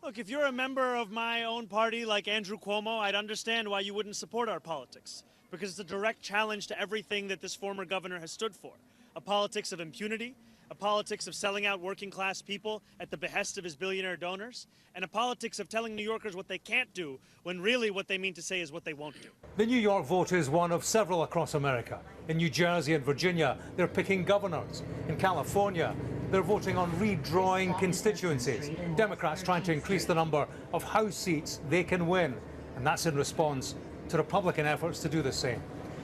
Look, if you're a member of my own party like Andrew Cuomo, I'd understand why you wouldn't support our politics. Because it's a direct challenge to everything that this former governor has stood for. A politics of impunity, a politics of selling out working class people at the behest of his billionaire donors, and a politics of telling New Yorkers what they can't do when really what they mean to say is what they won't do. The New York vote is one of several across America. In New Jersey and Virginia, they're picking governors. In California, they're voting on redrawing constituencies. Democrats trying to increase the number of House seats they can win. And that's in response to Republican efforts to do the same.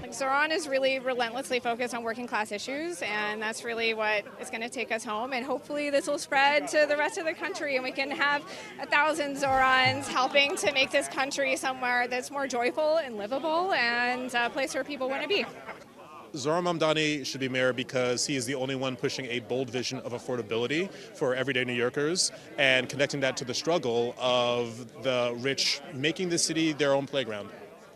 Zohran is really relentlessly focused on working class issues, and that's really what is going to take us home. And hopefully this will spread to the rest of the country, and we can have 1,000 Zohrans helping to make this country somewhere that's more joyful and livable and a place where people want to be. Zohran Mamdani should be mayor because he is the only one pushing a bold vision of affordability for everyday New Yorkers and connecting that to the struggle of the rich making the city their own playground.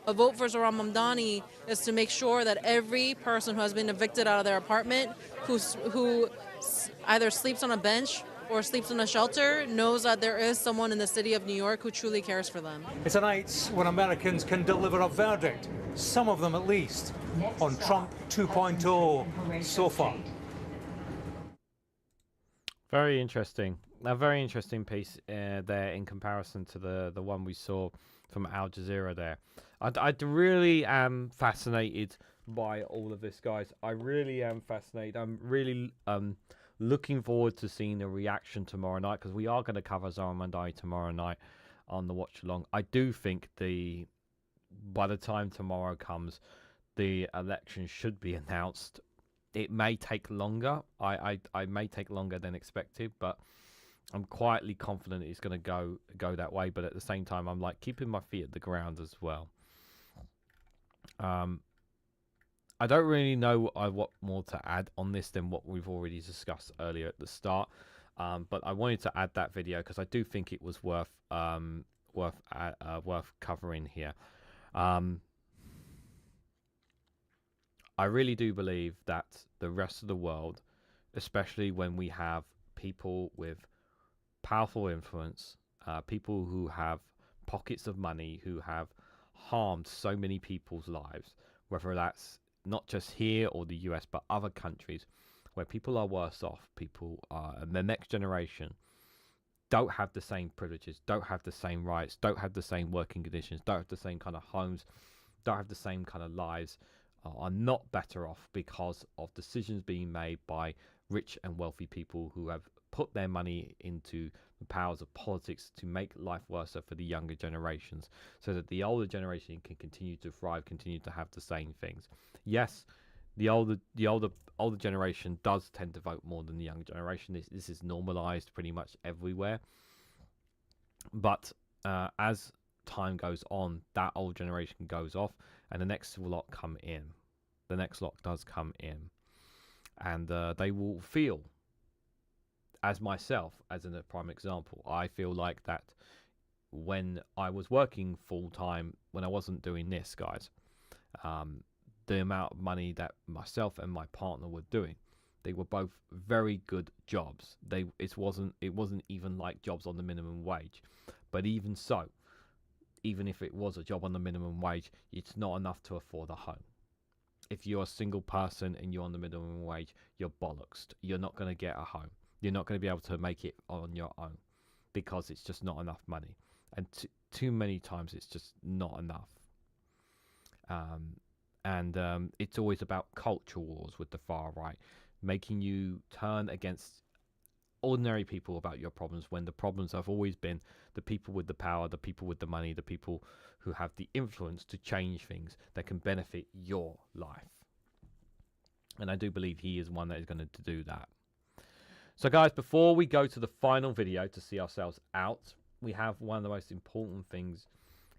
A vote for Zohran Mamdani is to make sure that every person who has been evicted out of their apartment, who either sleeps on a bench or sleeps in a shelter, knows that there is someone in the city of New York who truly cares for them. It's a night when Americans can deliver a verdict, some of them at least, on Trump 2.0 so far. Very interesting. A very interesting piece there in comparison to the one we saw from Al Jazeera there. I really am fascinated by all of this, guys. I really am fascinated. I'm really looking forward to seeing the reaction tomorrow night, because we are going to cover Zohran Mamdani tomorrow night on the watch along. I do think by the time tomorrow comes, the election should be announced. It may take longer. I may take longer than expected, but I'm quietly confident it's going to go that way. But at the same time, I'm like keeping my feet at the ground as well. I don't really know what more to add on this than what we've already discussed earlier at the start. But I wanted to add that video because I do think it was worth covering here. I really do believe that the rest of the world, especially when we have people with powerful influence, people who have pockets of money, who have harmed so many people's lives, whether that's not just here or the US, but other countries where people are worse off, people and the next generation don't have the same privileges, don't have the same rights, don't have the same working conditions, don't have the same kind of homes, don't have the same kind of lives, are not better off because of decisions being made by rich and wealthy people who have put their money into the powers of politics to make life worse for the younger generations, so that the older generation can continue to thrive, continue to have the same things. Yes, the older generation does tend to vote more than the younger generation. This is normalized pretty much everywhere. But as time goes on, that old generation goes off, and the next lot come in. The next lot does come in, and they will feel, as myself, as a prime example, I feel like that when I was working full time, when I wasn't doing this, guys, the amount of money that myself and my partner were doing, they were both very good jobs. It wasn't even like jobs on the minimum wage, but even so, even if it was a job on the minimum wage, it's not enough to afford a home. If you're a single person and you're on the minimum wage, you're bollocksed. You're not going to get a home. You're not going to be able to make it on your own because it's just not enough money. And too many times it's just not enough. And it's always about culture wars with the far right, making you turn against ordinary people about your problems, when the problems have always been the people with the power, the people with the money, the people who have the influence to change things that can benefit your life. And I do believe he is one that is going to do that. So guys, before we go to the final video to see ourselves out, we have one of the most important things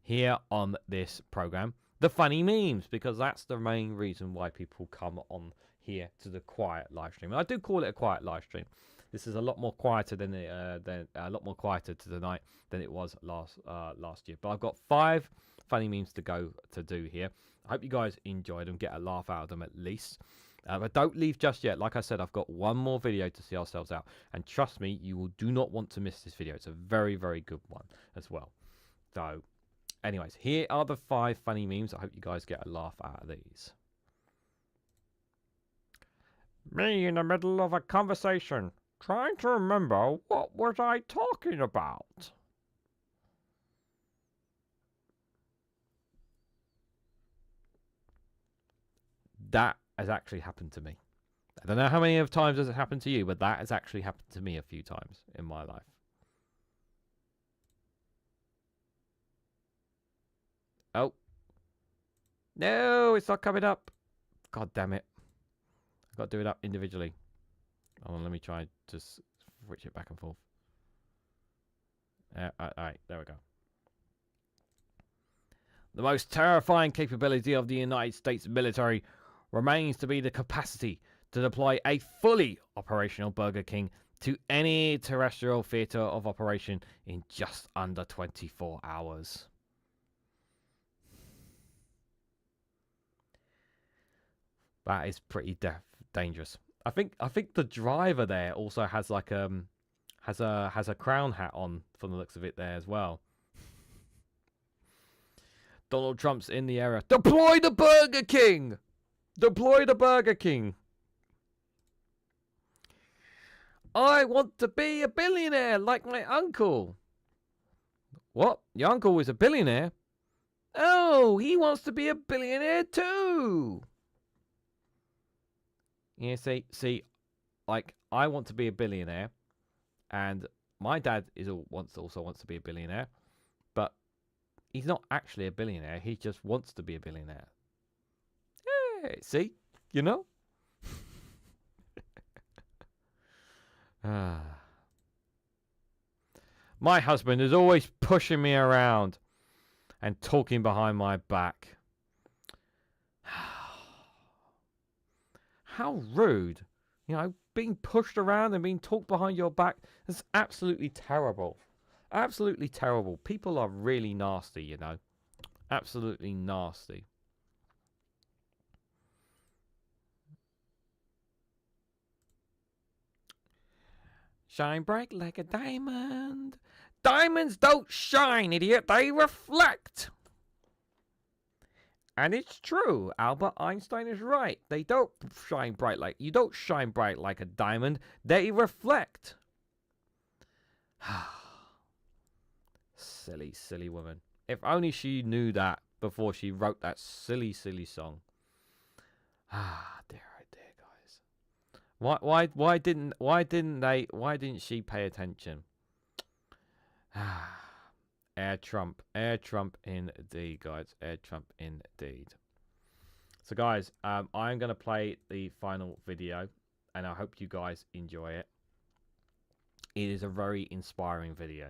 here on this program, the funny memes, because that's the main reason why people come on here to the quiet live stream. And I do call it a quiet live stream. This is a lot more quieter than tonight than it was last year. But I've got 5 funny memes to do here. I hope you guys enjoyed them, get a laugh out of them at least. But don't leave just yet. Like I said, I've got one more video to see ourselves out, and trust me, you do not want to miss this video. It's a very, very good one as well. So, anyways, here are the 5 funny memes. I hope you guys get a laugh out of these. Me in the middle of a conversation, trying to remember what was I talking about. That has actually happened to me. I don't know how many times has it happened to you, but that has actually happened to me a few times in my life. Oh. No, it's not coming up. God damn it. I've got to do it up individually. Hold on, let me try to switch it back and forth. Alright, there we go. The most terrifying capability of the United States military remains to be the capacity to deploy a fully operational Burger King to any terrestrial theater of operation in just under 24 hours. That is pretty dangerous. I think the driver there also has like has a crown hat on from the looks of it there as well. Donald Trump's in the area. Deploy the Burger King! Deploy the Burger King! I want to be a billionaire like my uncle. What? Your uncle is a billionaire? Oh, he wants to be a billionaire too. Yeah, see, like I want to be a billionaire, and my dad also wants to be a billionaire, but he's not actually a billionaire. He just wants to be a billionaire. Hey, see, you know. My husband is always pushing me around and talking behind my back. How rude. You know, being pushed around and being talked behind your back is absolutely terrible. Absolutely terrible. People are really nasty, you know. Absolutely nasty. Shine bright like a diamond. Diamonds don't shine, idiot. They reflect. And it's true. Albert Einstein is right. They don't shine bright like... You don't shine bright like a diamond. They reflect. Silly, silly woman. If only she knew that before she wrote that silly, silly song. Dear, oh dear, guys. Why didn't she pay attention? Air Trump indeed, guys. Air Trump indeed. So, guys, I'm going to play the final video, and I hope you guys enjoy it. It is a very inspiring video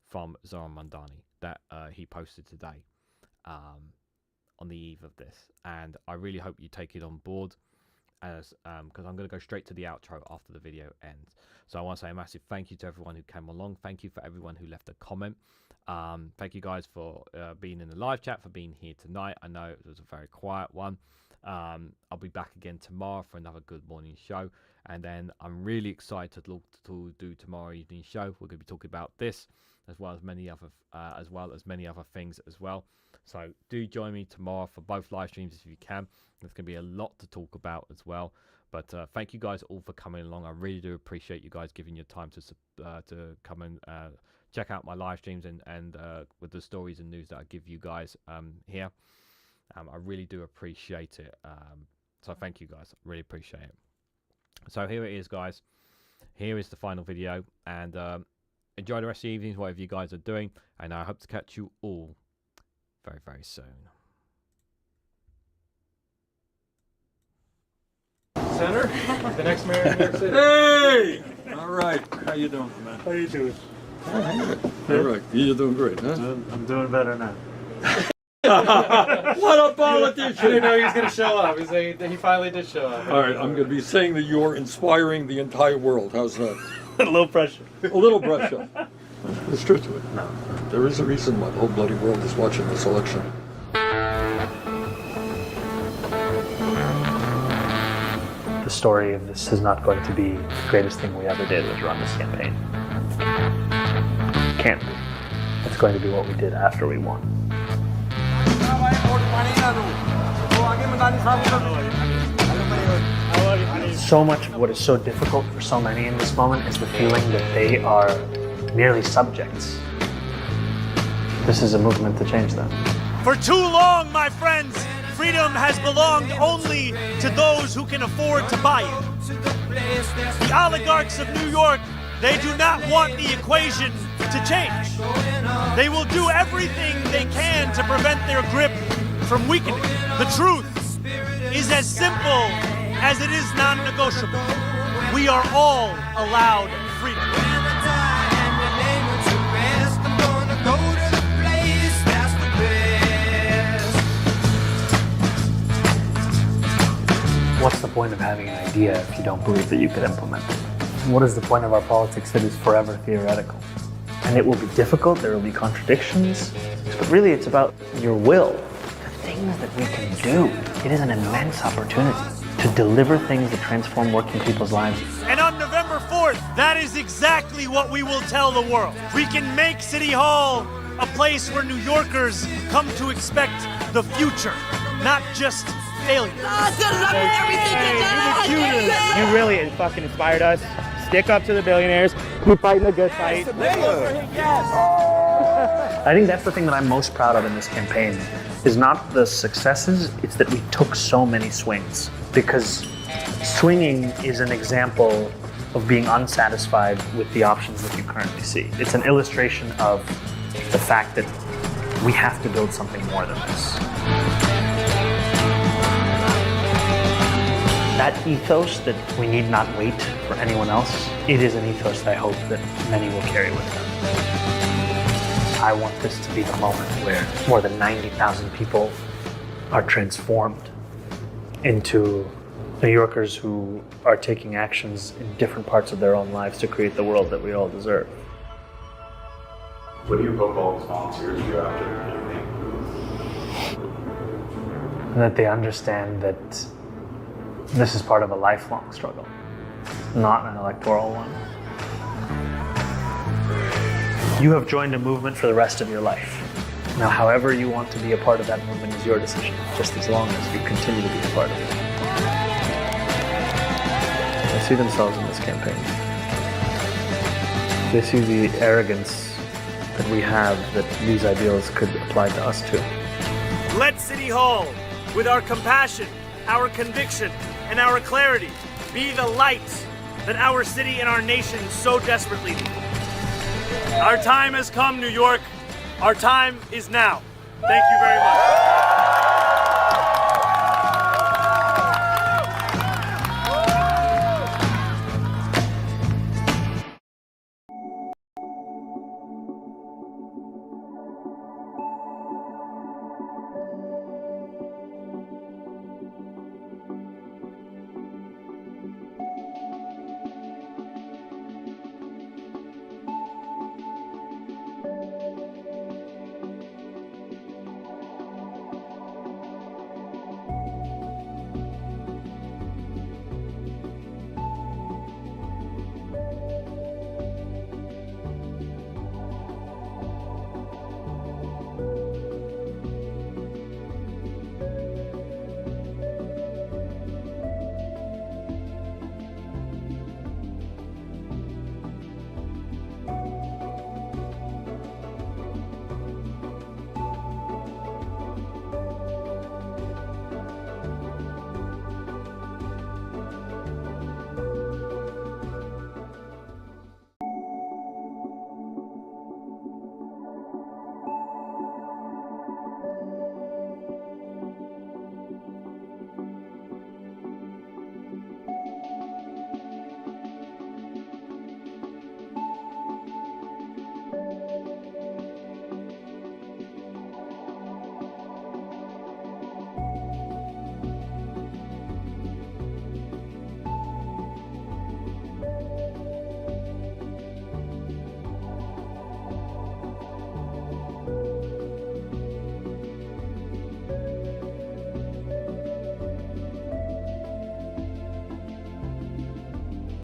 from Zohran Mamdani that he posted today on the eve of this, and I really hope you take it on board, as because I'm going to go straight to the outro after the video ends. So I want to say a massive thank you to everyone who came along. Thank you for everyone who left a comment. Thank you guys for being in the live chat, for being here tonight. I know it was a very quiet one. I'll be back again tomorrow for another good morning show, and then I'm really excited to do tomorrow evening show. We're going to be talking about this as well as many other things as well. So do join me tomorrow for both live streams if you can. There's going to be a lot to talk about as well. But thank you guys all for coming along. I really do appreciate you guys giving your time to come and check out my live streams and with the stories and news that I give you guys here. I really do appreciate it. So thank you guys. I really appreciate it. So here it is, guys. Here is the final video. And enjoy the rest of the evenings, whatever you guys are doing. And I hope to catch you all very, very soon. Center, the next mayor of New York City. Hey! All right. How you doing, man? How you doing? All right. You're doing great, huh? I'm doing better now. What a politician! I didn't know he was going to show up. He finally did show up. All right, I'm going to be saying that you're inspiring the entire world. How's that? A little pressure. A little pressure. There's truth to it. No. There is a reason why the whole bloody world is watching this election. The story of this is not going to be the greatest thing we ever did was run this campaign. Can't be. It's going to be what we did after we won. So much of what is so difficult for so many in this moment is the feeling that they are merely subjects. This is a movement to change that. For too long, my friends, freedom has belonged only to those who can afford to buy it. The oligarchs of New York, they do not want the equation to change. They will do everything they can to prevent their grip from weakening. The truth is as simple as it is non-negotiable. We are all allowed freedom. What's the point of having an idea if you don't believe that you could implement it? What is the point of our politics that is forever theoretical? And it will be difficult, there will be contradictions, but really it's about your will. The thing things that we can do. It is an immense opportunity to deliver things that transform working people's lives. And on November 4th, that is exactly what we will tell the world. We can make City Hall a place where New Yorkers come to expect the future, not just failure. You really fucking inspired us. Stick up to the billionaires. Keep fighting the good fight. I think that's the thing that I'm most proud of in this campaign, is not the successes, it's that we took so many swings. Because swinging is an example of being unsatisfied with the options that you currently see. It's an illustration of the fact that we have to build something more than this. That ethos that we need not wait for anyone else, it is an ethos that I hope that many will carry with them. I want this to be the moment where more than 90,000 people are transformed into New Yorkers who are taking actions in different parts of their own lives to create the world that we all deserve. What do you hope all these volunteers do after the campaign? That they understand that this is part of a lifelong struggle, not an electoral one. You have joined a movement for the rest of your life. Now, however you want to be a part of that movement is your decision, just as long as you continue to be a part of it. They see themselves in this campaign. They see the arrogance that we have, that these ideals could apply to us too. Let City Hall, with our compassion, our conviction, and our clarity, be the light that our city and our nation so desperately need. Our time has come, New York. Our time is now. Thank you very much.